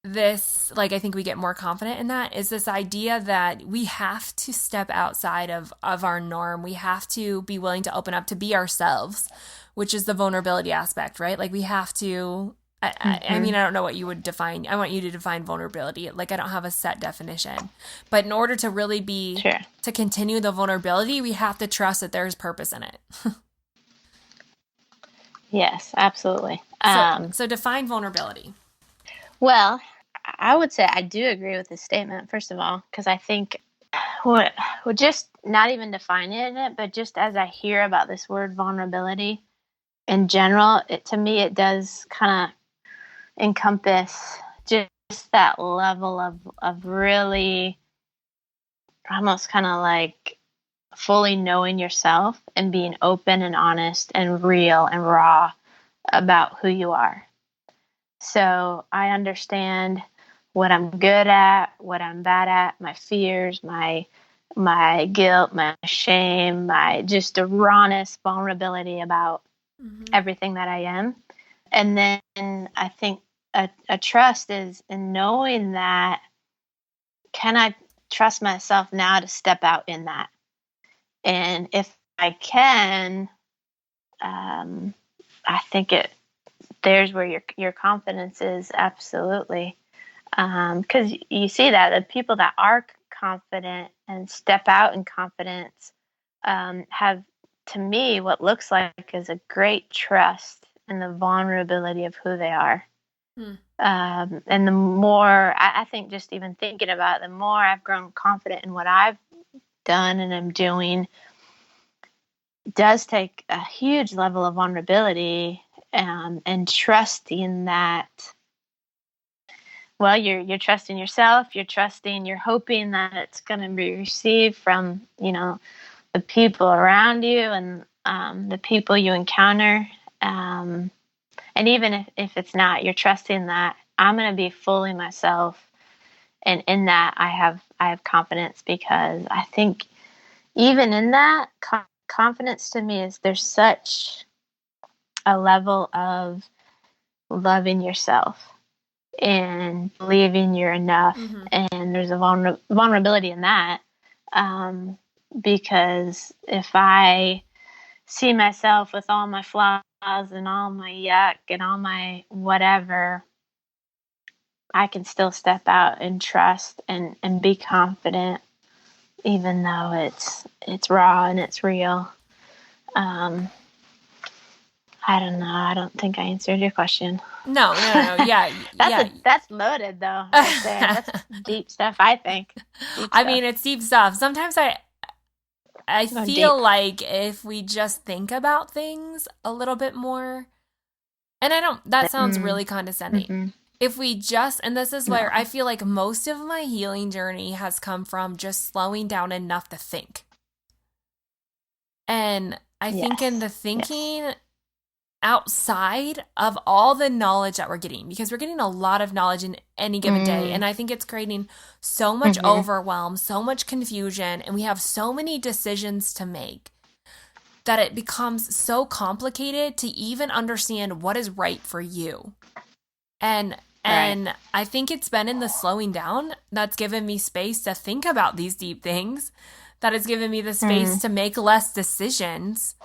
this, like, I think we get more confident in that, is this idea that we have to step outside of our norm. We have to be willing to open up to be ourselves, which is the vulnerability aspect, right? Like, we have to, I mean, I don't know what you would define. I want you to define vulnerability. Like, I don't have a set definition. But in order to really be, to continue the vulnerability, we have to trust that there's purpose in it. Yes, absolutely. So define vulnerability. Well, I would say I do agree with this statement, first of all, because I think what just not even defining it, but just as I hear about this word vulnerability in general, to me, it does kind of encompass just that level of really almost kind of like fully knowing yourself and being open and honest and real and raw about who you are. So I understand what I'm good at, what I'm bad at, my fears, my my guilt, my shame, my just a rawness, vulnerability about everything that I am. And then I think a trust is in knowing that, can I trust myself now to step out in that? And if I can, I think there's where your confidence is, absolutely. Because you see that the people that are confident and step out in confidence have, to me, what looks like is a great trust in the vulnerability of who they are. And the more, I think, just even thinking about it, the more I've grown confident in what I've done and am doing, does take a huge level of vulnerability and trusting that, well, you're trusting yourself, you're hoping that it's going to be received from, the people around you and the people you encounter. And even if it's not, you're trusting that I'm going to be fully myself. And in that, I have confidence, because I think even in that, confidence to me is there's such a level of loving yourself and believing you're enough. And there's a vulnerability in that, because if I see myself with all my flaws and all my yuck and all my whatever, I can still step out and trust and be confident, even though it's raw and it's real. I don't know. I don't think I answered your question. No. Yeah. That's loaded, though, right there. That's deep stuff, I think. I mean, it's deep stuff. Sometimes I feel like if we just think about things a little bit more, and that sounds really condescending. If we just, and this is where I feel like most of my healing journey has come from just slowing down enough to think. And I think in the thinking outside of all the knowledge that we're getting, because we're getting a lot of knowledge in any given day. And I think it's creating so much overwhelm, so much confusion, and we have so many decisions to make that it becomes so complicated to even understand what is right for you. And I think it's been in the slowing down that's given me space to think about these deep things, that has given me the space to make less decisions,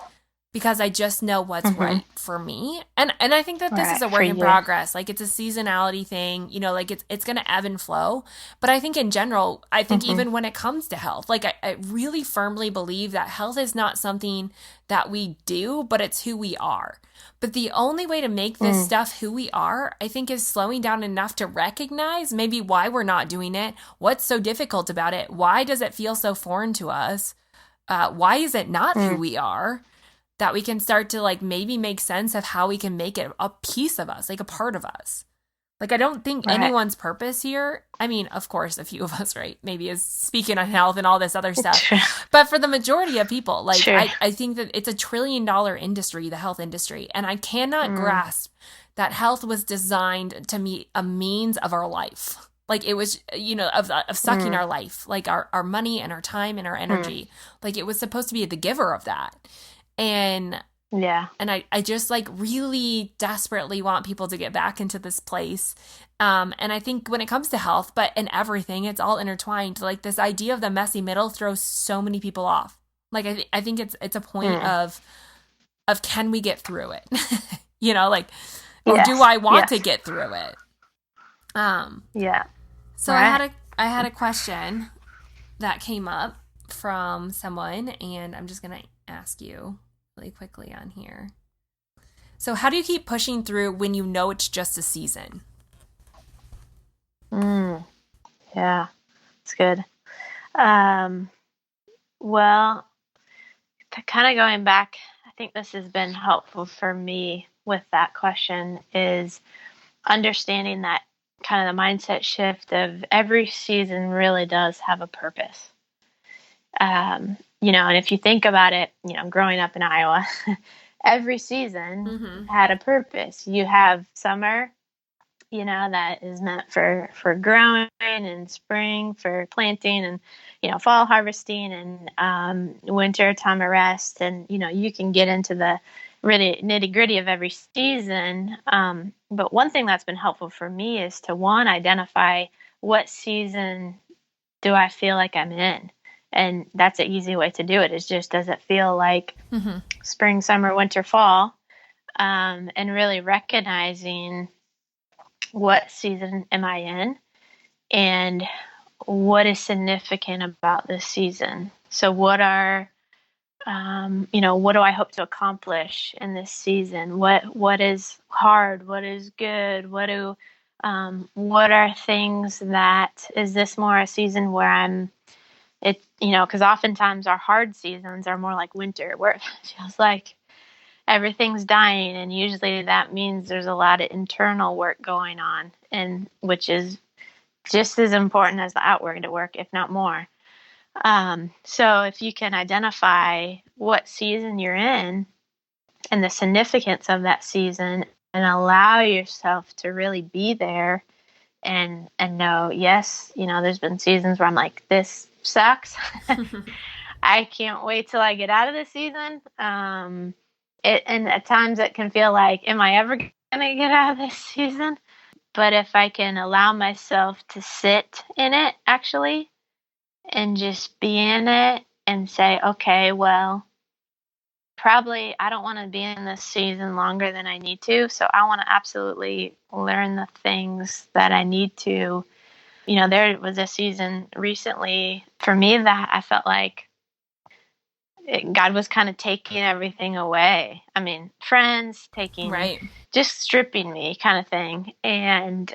because I just know what's right for me. And I think that this is a work in progress. Like, it's a seasonality thing, like it's going to ebb and flow. But I think in general, I think even when it comes to health, like I really firmly believe that health is not something that we do, but it's who we are. But the only way to make this stuff who we are, I think, is slowing down enough to recognize maybe why we're not doing it. What's so difficult about it? Why does it feel so foreign to us? Why is it not who we are? That we can start to like maybe make sense of how we can make it a piece of us, like a part of us. Like, I don't think anyone's purpose here, I mean, of course, a few of us, right, maybe is speaking on health and all this other stuff. But for the majority of people, like, I think that it's $1 trillion industry, the health industry. And I cannot grasp that health was designed to be a means of our life. Like, it was, of sucking our life, like our money and our time and our energy. Like, it was supposed to be the giver of that. And I just like really desperately want people to get back into this place. And I think when it comes to health, but in everything, it's all intertwined. Like, this idea of the messy middle throws so many people off. Like, I think it's a point of can we get through it? Or do I want to get through it? So I had a question that came up from someone, and I'm just gonna ask you really quickly on here. So how do you keep pushing through when you know it's just a season? Yeah, it's good. Well, kind of going back, I think this has been helpful for me with that question, is understanding that kind of the mindset shift of every season really does have a purpose. And if you think about it, growing up in Iowa, every season had a purpose. You have summer, that is meant for growing, and spring for planting, and fall harvesting, and winter time of rest. And you can get into the really nitty gritty of every season. But one thing that's been helpful for me is to identify what season do I feel like I'm in. And that's an easy way to do it, is just, does it feel like spring, summer, winter, fall? And really recognizing what season am I in and what is significant about this season. So what do I hope to accomplish in this season? What is hard? What is good? What are things that, is this more a season where because oftentimes our hard seasons are more like winter, where it feels like everything's dying, and usually that means there's a lot of internal work going on, and which is just as important as the outward work, if not more. So if you can identify what season you're in and the significance of that season, and allow yourself to really be there, and know, yes, there's been seasons where I'm like, this sucks. I can't wait till I get out of this season. And at times it can feel like, am I ever going to get out of this season? But if I can allow myself to sit in it, actually, and just be in it and say, okay, well, probably I don't want to be in this season longer than I need to. So I want to absolutely learn the things that I need to. There was a season recently for me that I felt like God was kind of taking everything away. I mean, friends taking, just stripping me, kind of thing. And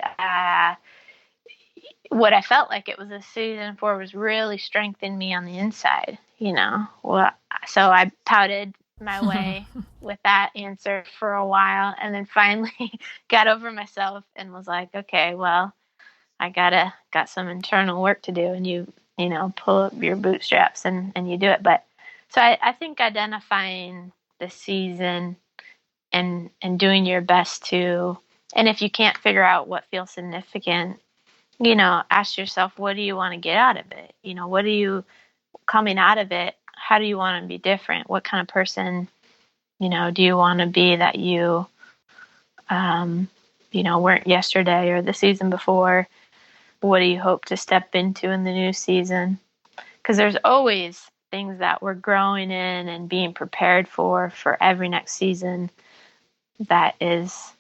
what I felt like it was a season for was really strengthening me on the inside, Well, so I pouted my way with that answer for a while, and then finally got over myself and was like, okay, well, I got some internal work to do. And you pull up your bootstraps and you do it. But so I think identifying the season and doing your best to, and if you can't figure out what feels significant, ask yourself, what do you want to get out of it? What are you coming out of it? How do you want to be different? What kind of person, do you want to be that you, weren't yesterday or the season before? What do you hope to step into in the new season? Because there's always things that we're growing in and being prepared for every next season. That is,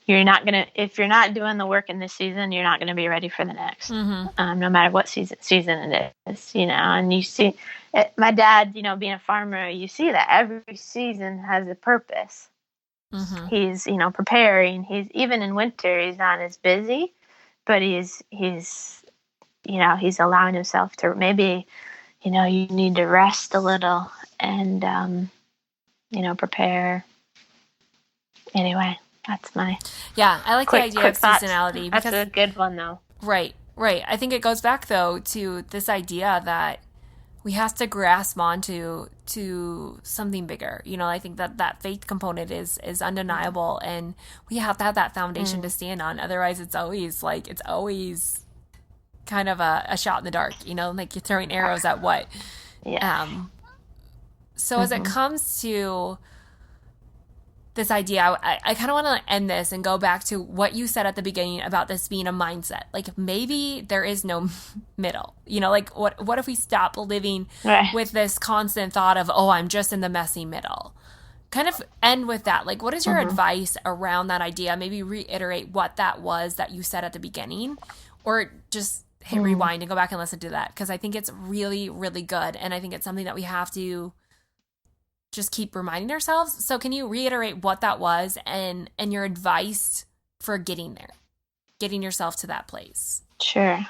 if you're not doing the work in this season, you're not going to be ready for the next, no matter what season it is, and you see it, my dad, being a farmer, you see that every season has a purpose. He's, preparing. He's, even in winter, he's not as busy, but he's allowing himself to, maybe, you need to rest a little and, prepare. Anyway, that's I like the idea of seasonality. That's a good one, though. Right. I think it goes back, though, to this idea that we have to grasp onto something bigger. I think that faith component is undeniable, and we have to have that foundation to stand on. Otherwise, it's always kind of a shot in the dark. Like you're throwing arrows at what. Yeah. So as it comes to this idea, I kind of want to end this and go back to what you said at the beginning about this being a mindset. Like, maybe there is no middle, like what if we stop living with this constant thought of, oh, I'm just in the messy middle? Kind of end with that. Like, what is your advice around that idea? Maybe reiterate what that was that you said at the beginning, or just hit rewind and go back and listen to that. 'Cause I think it's really, really good. And I think it's something that we have to just keep reminding ourselves. So can you reiterate what that was and your advice for getting there, getting yourself to that place? Sure.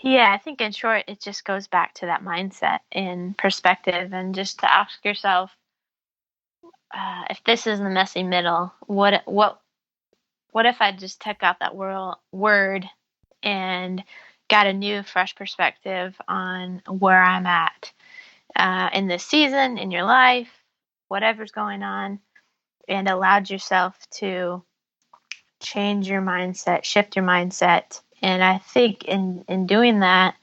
Yeah, I think in short, it just goes back to that mindset and perspective, and just to ask yourself, if this is the messy middle, what if I just took out that word and got a new, fresh perspective on where I'm at in this season, in your life, whatever's going on, and allowed yourself to change your mindset, shift your mindset. And I think in doing that,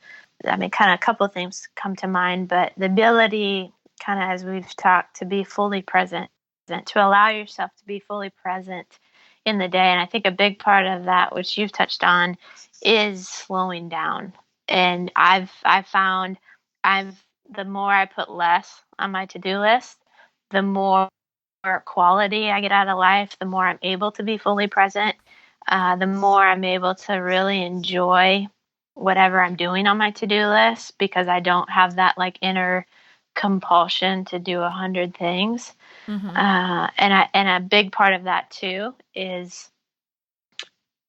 I mean, kind of a couple of things come to mind, but the ability, kind of as we've talked, to be fully present, to allow yourself to be fully present in the day. And I think a big part of that, which you've touched on, is slowing down. And I've found the more I put less on my to-do list, the more quality I get out of life, the more I'm able to be fully present, the more I'm able to really enjoy whatever I'm doing on my to-do list, because I don't have that like inner compulsion to do 100 things. Mm-hmm. And a big part of that too is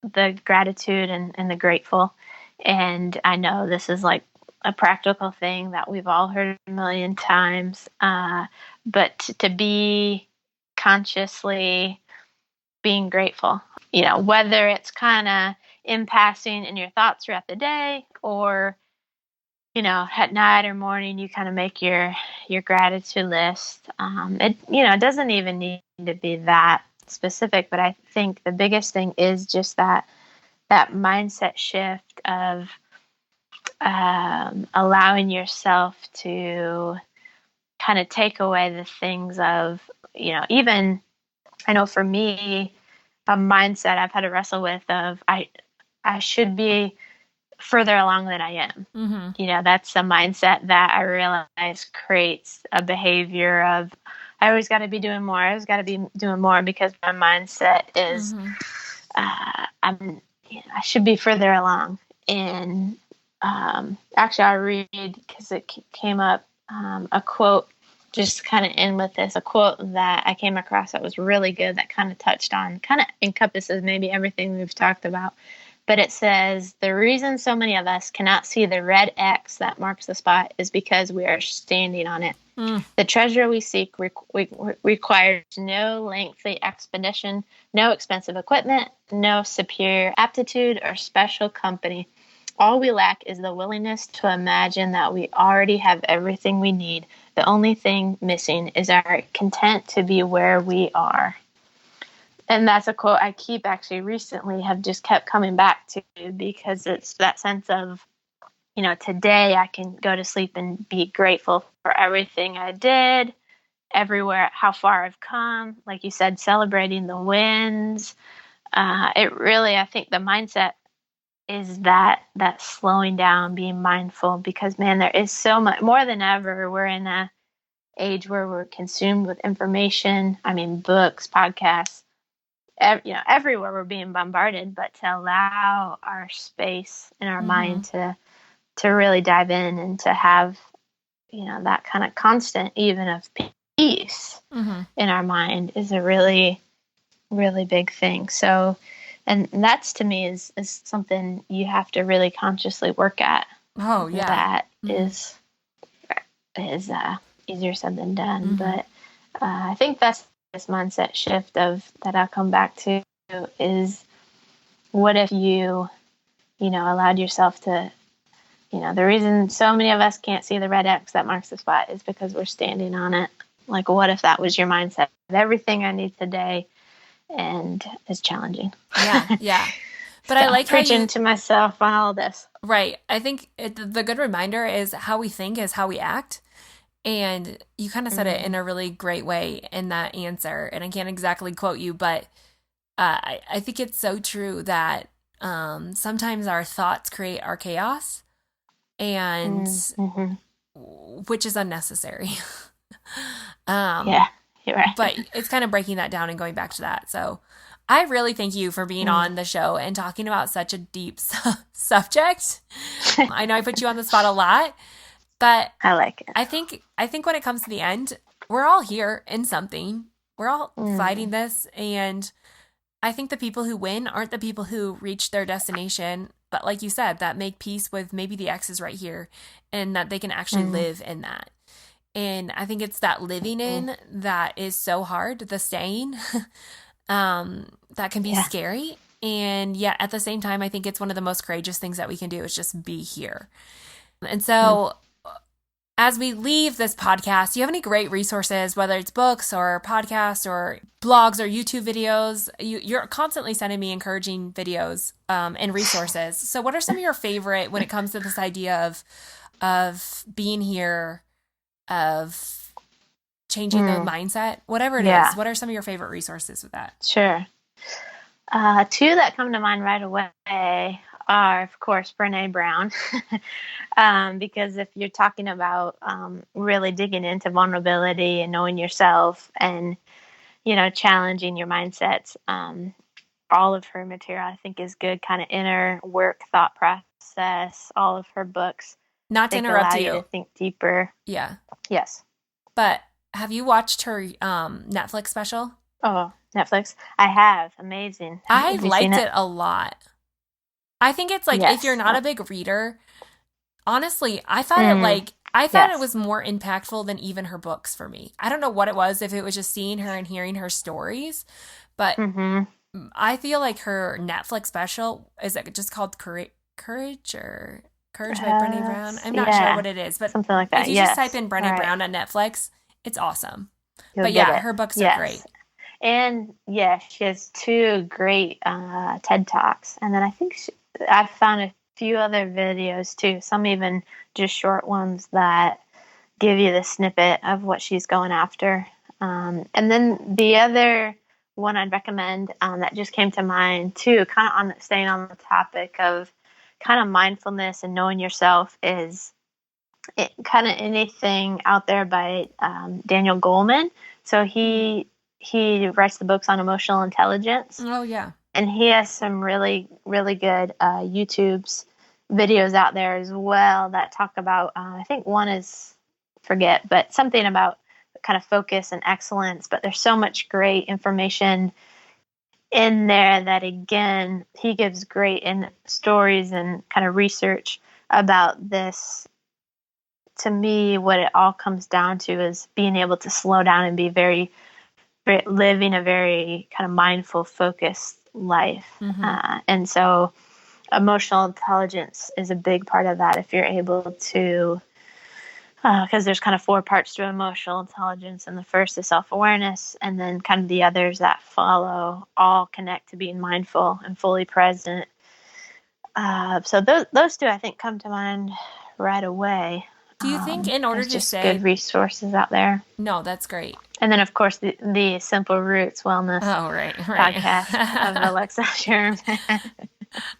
the gratitude and the grateful. And I know this is like a practical thing that we've all heard a million times, but to be consciously being grateful, whether it's kind of in passing in your thoughts throughout the day, or at night or morning you kind of make your gratitude list. It doesn't even need to be that specific, but I think the biggest thing is just that mindset shift of allowing yourself to kind of take away the things of, even, I know for me, a mindset I've had to wrestle with of I should be further along than I am. Mm-hmm. That's a mindset that I realize creates a behavior of, I always got to be doing more. I always got to be doing more, because my mindset is, Mm-hmm. I should be further along. And actually, I'll read, because it came up, a quote, just kind of end with this, a quote that I came across that was really good, that kind of touched on, kind of encompasses maybe everything we've talked about. But it says, the reason so many of us cannot see the red X that marks the spot is because we are standing on it. The treasure we seek requires no lengthy expedition, no expensive equipment, no superior aptitude or special company. All we lack is the willingness to imagine that we already have everything we need. The only thing missing is our content to be where we are. And that's a quote I keep actually recently have just kept coming back to, because it's that sense of, today I can go to sleep and be grateful for everything I did, everywhere, how far I've come. Like you said, celebrating the wins. It really, I think the mindset is that slowing down, being mindful, because man, there is so much more than ever. We're in a age where we're consumed with information. I mean, books, podcasts, everywhere we're being bombarded. But to allow our space in our mind to really dive in and to have, that kind of constant, even of peace in our mind, is a really, really big thing. So, and that's, to me, is something you have to really consciously work at. Oh, yeah. That is easier said than done. But I think that's this mindset shift of that I'll come back to, is what if you, allowed yourself to, the reason so many of us can't see the red X that marks the spot is because we're standing on it. Like, what if that was your mindset? Everything I need today, and it's challenging. Yeah. But So, I like preaching to myself on all this. Right. I think the good reminder is how we think is how we act. And you kind of said it in a really great way in that answer. And I can't exactly quote you, but I think it's so true that sometimes our thoughts create our chaos, and which is unnecessary. Yeah, you're right. But it's kind of breaking that down and going back to that. So I really thank you for being on the show and talking about such a deep subject. I know I put you on the spot a lot, but I like it. I think when it comes to the end, we're all here in something. We're all fighting this, and I think the people who win aren't the people who reach their destination, but like you said, that make peace with maybe the X is right here, and that they can actually live in that. And I think it's that living in that is so hard, the staying, that can be scary. And yet at the same time, I think it's one of the most courageous things that we can do is just be here. And so as we leave this podcast, do you have any great resources, whether it's books or podcasts or blogs or YouTube videos? You're constantly sending me encouraging videos and resources. So what are some of your favorite when it comes to this idea of being here, of changing the mindset, whatever it is? What are some of your favorite resources with that? Sure. Two that come to mind right away are, of course, Brené Brown, because if you're talking about really digging into vulnerability and knowing yourself and, challenging your mindsets, all of her material, I think, is good kind of inner work, thought process, all of her books. Not to interrupt you. To think deeper. Yeah. Yes. But have you watched her Netflix special? Oh, Netflix. I have. Amazing. I liked it a lot. I think it's like, if you're not a big reader, honestly, I thought it was more impactful than even her books for me. I don't know what it was, if it was just seeing her and hearing her stories, but I feel like her Netflix special, is it just called Courage by Brené Brown? I'm not sure what it is, but something like that. If you just type in Brené Brown on Netflix, it's awesome. You'll her books are great. And she has 2 great TED Talks. And then I think I've found a few other videos too, some even just short ones that give you the snippet of what she's going after. And then the other one I'd recommend that just came to mind too, kind of staying on the topic of kind of mindfulness and knowing yourself, is kind of anything out there by Daniel Goleman. So he writes the books on emotional intelligence. Oh, yeah. And he has some really, really good YouTube's videos out there as well that talk about, I think one is, but something about kind of focus and excellence. But there's so much great information in there that, again, he gives great stories and kind of research about this. To me, what it all comes down to is being able to slow down and be living a very kind of mindful, focused life. And so emotional intelligence is a big part of that. If you're able to, because there's kind of 4 parts to emotional intelligence, and the first is self-awareness, and then kind of the others that follow all connect to being mindful and fully present. So those 2, I think, come to mind right away. Do you think in order to just say good resources out there? No, that's great. And then, of course, the Simple Roots Wellness podcast of Alexa Sherman.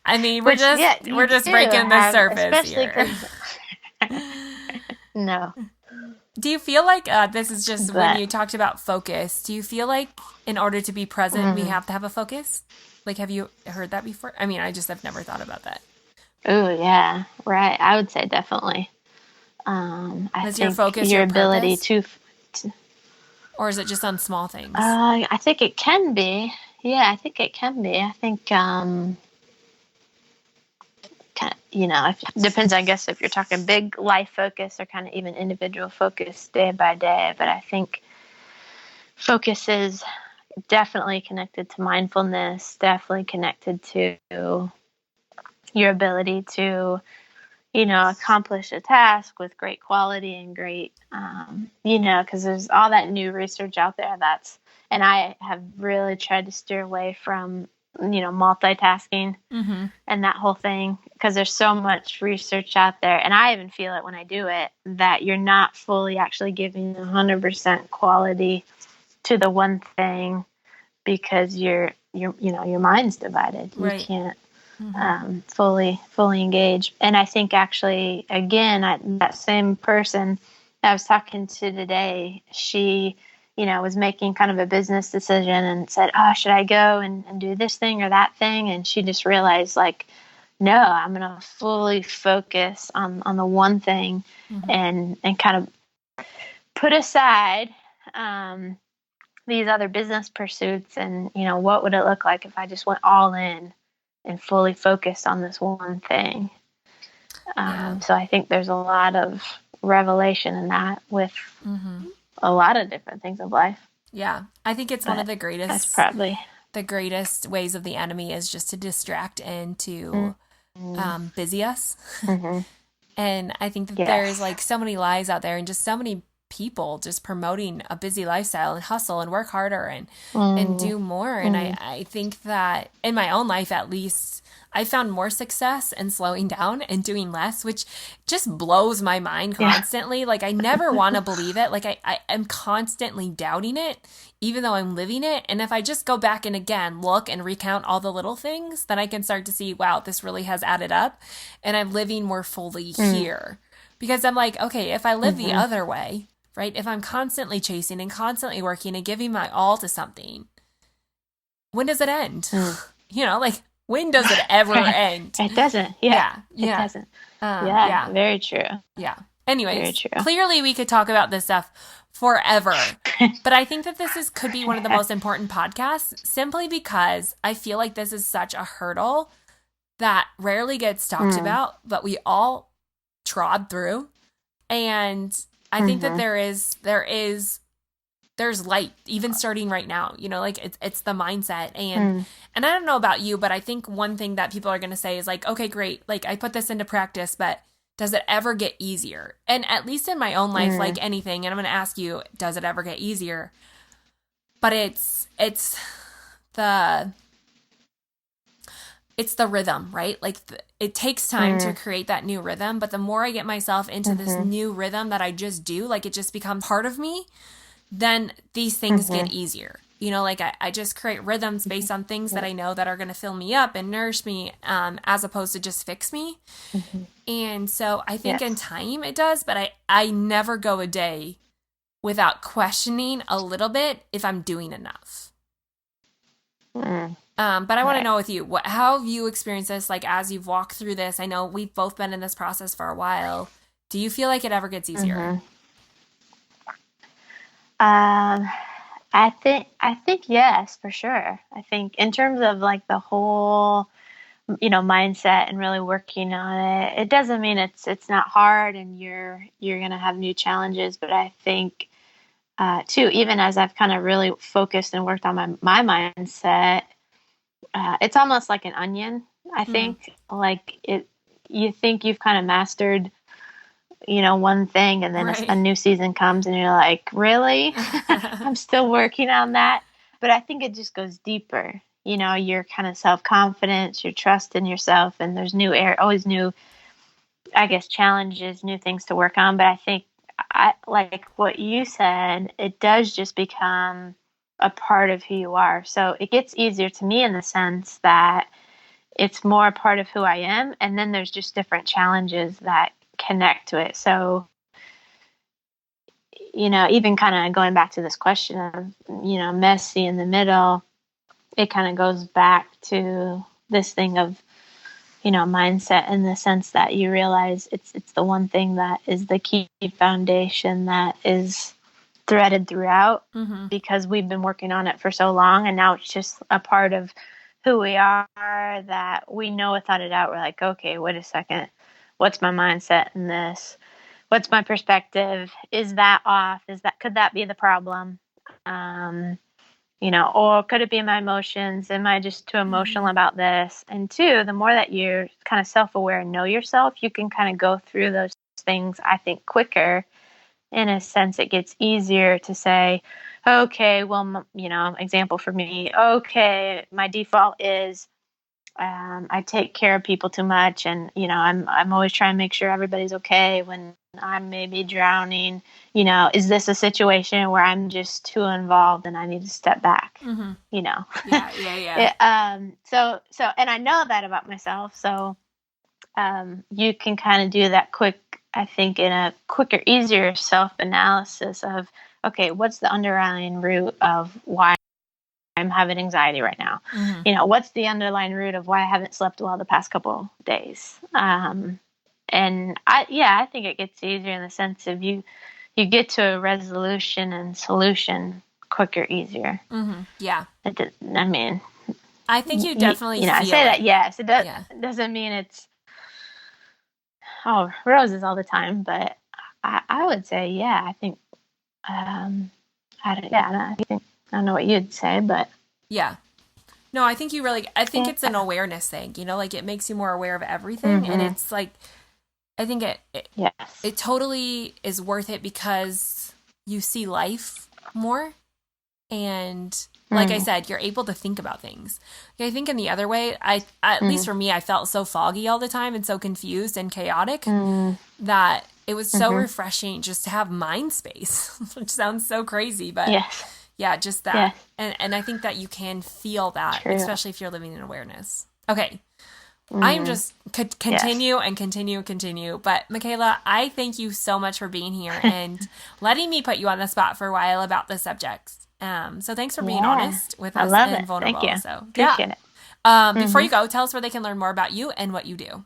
I mean, we're just breaking the surface here. No. Do you feel like this is just when you talked about focus? Do you feel like in order to be present, we have to have a focus? Like, have you heard that before? I mean, I've never thought about that. Oh, yeah, right. I would say definitely. I think your focus your ability to, or is it just on small things? I think it can be. Yeah, I think it can be. I think, it depends, I guess, if you're talking big life focus or kind of even individual focus day by day. But I think focus is definitely connected to mindfulness, definitely connected to your ability to accomplish a task with great quality and great, because there's all that new research out there and I have really tried to steer away from, multitasking and that whole thing, because there's so much research out there. And I even feel it when I do it, that you're not fully actually giving 100% quality to the one thing, because your mind's divided. Right. You can't fully engage. And I think actually, again, that same person that I was talking to today, she, was making kind of a business decision and said, oh, should I go and do this thing or that thing? And she just realized, like, no, I'm going to fully focus on the one thing and kind of put aside these other business pursuits. And, what would it look like if I just went all in and fully focused on this one thing? So I think there's a lot of revelation in that with a lot of different things of life. Yeah. I think it's one of the greatest. That's probably the greatest ways of the enemy, is just to distract and to busy us. And I think that Yes. there's like so many lies out there and just so many people just promoting a busy lifestyle and hustle and work harder and do more. And I think that in my own life, at least, I found more success in slowing down and doing less, which just blows my mind constantly. Yeah. Like I never want to believe it. Like I am constantly doubting it, even though I'm living it. And if I just go back and again, look and recount all the little things, then I can start to see, wow, this really has added up and I'm living more fully here. Because I'm like, okay, if I live the other way, right? If I'm constantly chasing and constantly working and giving my all to something, when does it end? You know, like when does it ever end? It doesn't. Yeah. It doesn't. Very true. Yeah. Anyways, clearly we could talk about this stuff forever, but I think that this could be one of the most important podcasts simply because I feel like this is such a hurdle that rarely gets talked about, but we all trod through. And I think that there's light even starting right now, you know, like it's the mindset. And I don't know about you, but I think one thing that people are going to say is like, okay, great. Like I put this into practice, but does it ever get easier? And at least in my own life, like anything, and I'm going to ask you, does it ever get easier? But it's the rhythm, right? Like it takes time to create that new rhythm. But the more I get myself into this new rhythm that I just do, like it just becomes part of me, then these things get easier. You know, like I just create rhythms based on things that I know that are going to fill me up and nourish me, as opposed to just fix me. And so I think in time it does, but I never go a day without questioning a little bit if I'm doing enough. But I want to know with you, how have you experienced this? Like as you've walked through this, I know we've both been in this process for a while. Do you feel like it ever gets easier? I think yes, for sure. I think in terms of like the whole, you know, mindset and really working on it, it doesn't mean it's not hard and you're going to have new challenges. But I think, too, even as I've kind of really focused and worked on my mindset, it's almost like an onion. I think like you think you've kind of mastered, you know, one thing, and then a new season comes and you're like, really? I'm still working on that. But I think it just goes deeper. You know, your kind of self-confidence, your trust in yourself, and there's always new, I guess, challenges, new things to work on. But I think like what you said, it does just become a part of who you are. So it gets easier to me in the sense that it's more a part of who I am. And then there's just different challenges that connect to it. So, you know, even kind of going back to this question of, you know, messy in the middle, it kind of goes back to this thing of, you know, mindset in the sense that you realize it's the one thing that is the key foundation that is threaded throughout because we've been working on it for so long, and now it's just a part of who we are that we know without a doubt. We're like, okay, wait a second. What's my mindset in this? What's my perspective? Is that off? Could that be the problem? You know, or could it be my emotions? Am I just too emotional about this? And two, the more that you're kind of self-aware and know yourself, you can kind of go through those things, I think, quicker. In a sense, it gets easier to say, okay, well, you know, example for me, okay, my default is I take care of people too much, and you know, I'm always trying to make sure everybody's okay when I'm maybe drowning. You know, is this a situation where I'm just too involved and I need to step back? You know, so, and I know that about myself. So, you can kind of do that quick. I think in a quicker, easier self-analysis of, okay, what's the underlying root of why I'm having anxiety right now? You know, what's the underlying root of why I haven't slept well the past couple days? And I think it gets easier in the sense of you get to a resolution and solution quicker, easier. Yeah. I mean, I think you definitely feel I say it. that, yes. It doesn't mean it's, roses all the time, but I would say, yeah, I think, I don't know what you'd say, but. Yeah. No, I think I think it's an awareness thing, you know, like it makes you more aware of everything. And it's like, I think Yes. it totally is worth it because you see life more. And like I said, you're able to think about things. I think in the other way, at least for me, I felt so foggy all the time and so confused and chaotic that it was so refreshing just to have mind space, which sounds so crazy, but yeah, just that. Yes. And I think that you can feel that, especially if you're living in awareness. Okay. I'm just continue and continue. But Michaela, I thank you so much for being here and letting me put you on the spot for a while about the subjects. So thanks for being honest with us and vulnerable. Thank you. So Appreciate it. Before you go, tell us where they can learn more about you and what you do.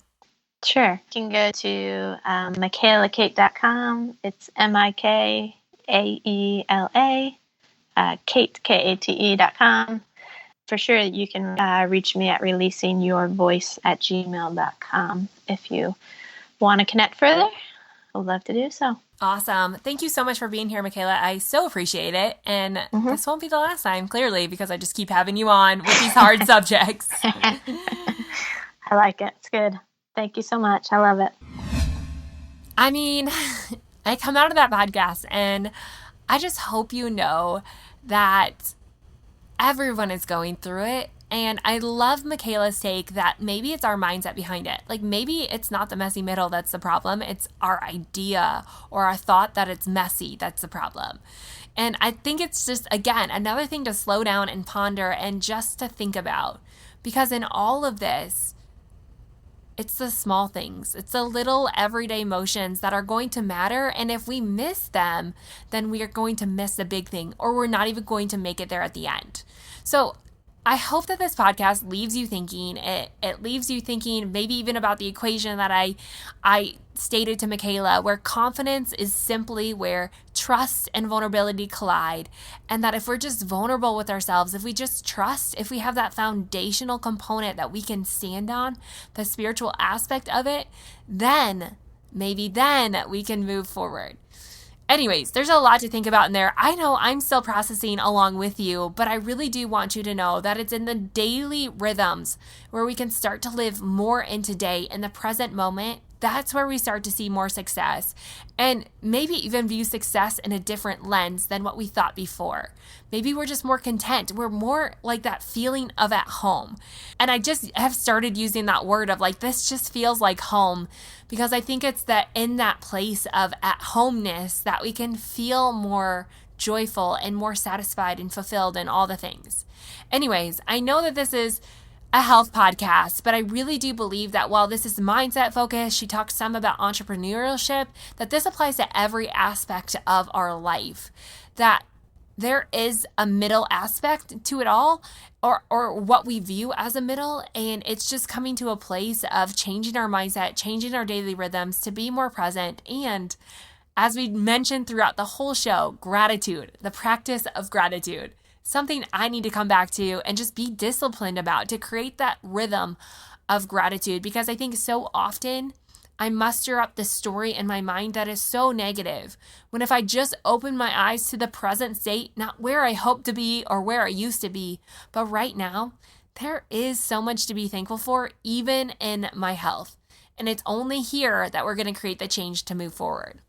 Sure. You can go to michaelakate.com. It's MIKAELA, Kate, KATE.com. For sure, you can reach me at releasingyourvoice@gmail.com if you want to connect further. I'd love to do so. Awesome. Thank you so much for being here, Michaela. I so appreciate it. And this won't be the last time, clearly, because I just keep having you on with these hard subjects. I like it. It's good. Thank you so much. I love it. I mean, I come out of that podcast and I just hope you know that everyone is going through it. And I love Michaela's take that maybe it's our mindset behind it. Like maybe it's not the messy middle that's the problem. It's our idea or our thought that it's messy that's the problem. And I think it's just, again, another thing to slow down and ponder and just to think about. Because in all of this, it's the small things. It's the little everyday motions that are going to matter. And if we miss them, then we are going to miss the big thing, or we're not even going to make it there at the end. So I hope that this podcast leaves you thinking. It leaves you thinking maybe even about the equation that I stated to Michaela, where confidence is simply where trust and vulnerability collide. And that if we're just vulnerable with ourselves, if we just trust, if we have that foundational component that we can stand on, the spiritual aspect of it, then maybe then we can move forward. Anyways, there's a lot to think about in there. I know I'm still processing along with you, but I really do want you to know that it's in the daily rhythms where we can start to live more in today, in the present moment. That's where we start to see more success and maybe even view success in a different lens than what we thought before. Maybe we're just more content. We're more like that feeling of at home. And I just have started using that word of like, this just feels like home, because I think it's that in that place of at homeness that we can feel more joyful and more satisfied and fulfilled in all the things. Anyways, I know that this is a health podcast, but I really do believe that while this is mindset focused, she talks some about entrepreneurship, that this applies to every aspect of our life, that there is a middle aspect to it all, or what we view as a middle, and it's just coming to a place of changing our mindset, changing our daily rhythms to be more present, and as we mentioned throughout the whole show, gratitude, the practice of gratitude. Something I need to come back to and just be disciplined about to create that rhythm of gratitude, because I think so often I muster up this story in my mind that is so negative, when if I just open my eyes to the present state, not where I hope to be or where I used to be, but right now, there is so much to be thankful for, even in my health. And it's only here that we're going to create the change to move forward.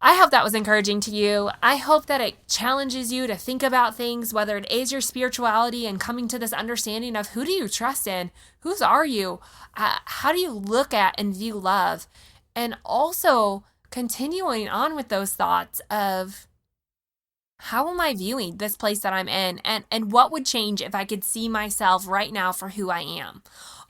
I hope that was encouraging to you. I hope that it challenges you to think about things, whether it is your spirituality and coming to this understanding of who do you trust in? Whose are you? How do you look at and view love? And also continuing on with those thoughts of how am I viewing this place that I'm in? And what would change if I could see myself right now for who I am?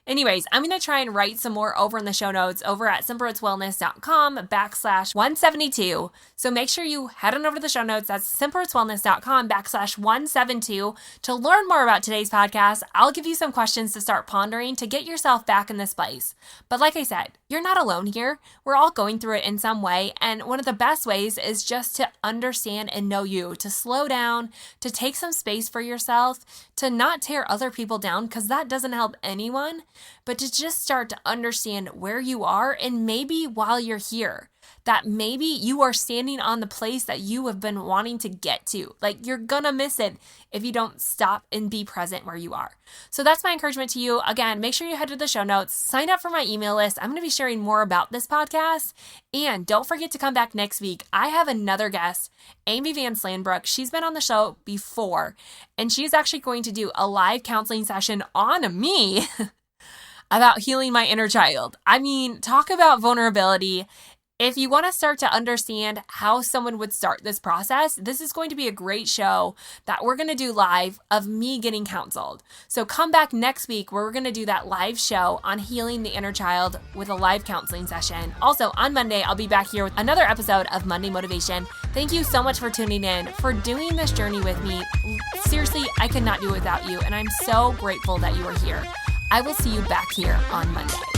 Anyways, I'm going to try and write some more over in the show notes over at simplerootswellness.com/172. So make sure you head on over to the show notes. That's simplerootswellness.com/172 to learn more about today's podcast. I'll give you some questions to start pondering to get yourself back in this place. But like I said, you're not alone here. We're all going through it in some way. And one of the best ways is just to understand and know you, to slow down, to take some space for yourself, to not tear other people down, because that doesn't help anyone. but to just start to understand where you are, and maybe while you're here, that maybe you are standing on the place that you have been wanting to get to. Like, you're gonna miss it if you don't stop and be present where you are. So that's my encouragement to you. Again, make sure you head to the show notes, sign up for my email list. I'm gonna be sharing more about this podcast. And don't forget to come back next week. I have another guest, Amy Van Slanbrook. She's been on the show before, and she's actually going to do a live counseling session on me about healing my inner child. I mean, talk about vulnerability. If you want to start to understand how someone would start this process, this is going to be a great show that we're going to do live of me getting counseled. So come back next week where we're going to do that live show on healing the inner child with a live counseling session. Also, on Monday, I'll be back here with another episode of Monday Motivation. Thank you so much for tuning in, for doing this journey with me. Seriously, I could not do it without you, and I'm so grateful that you are here. I will see you back here on Monday.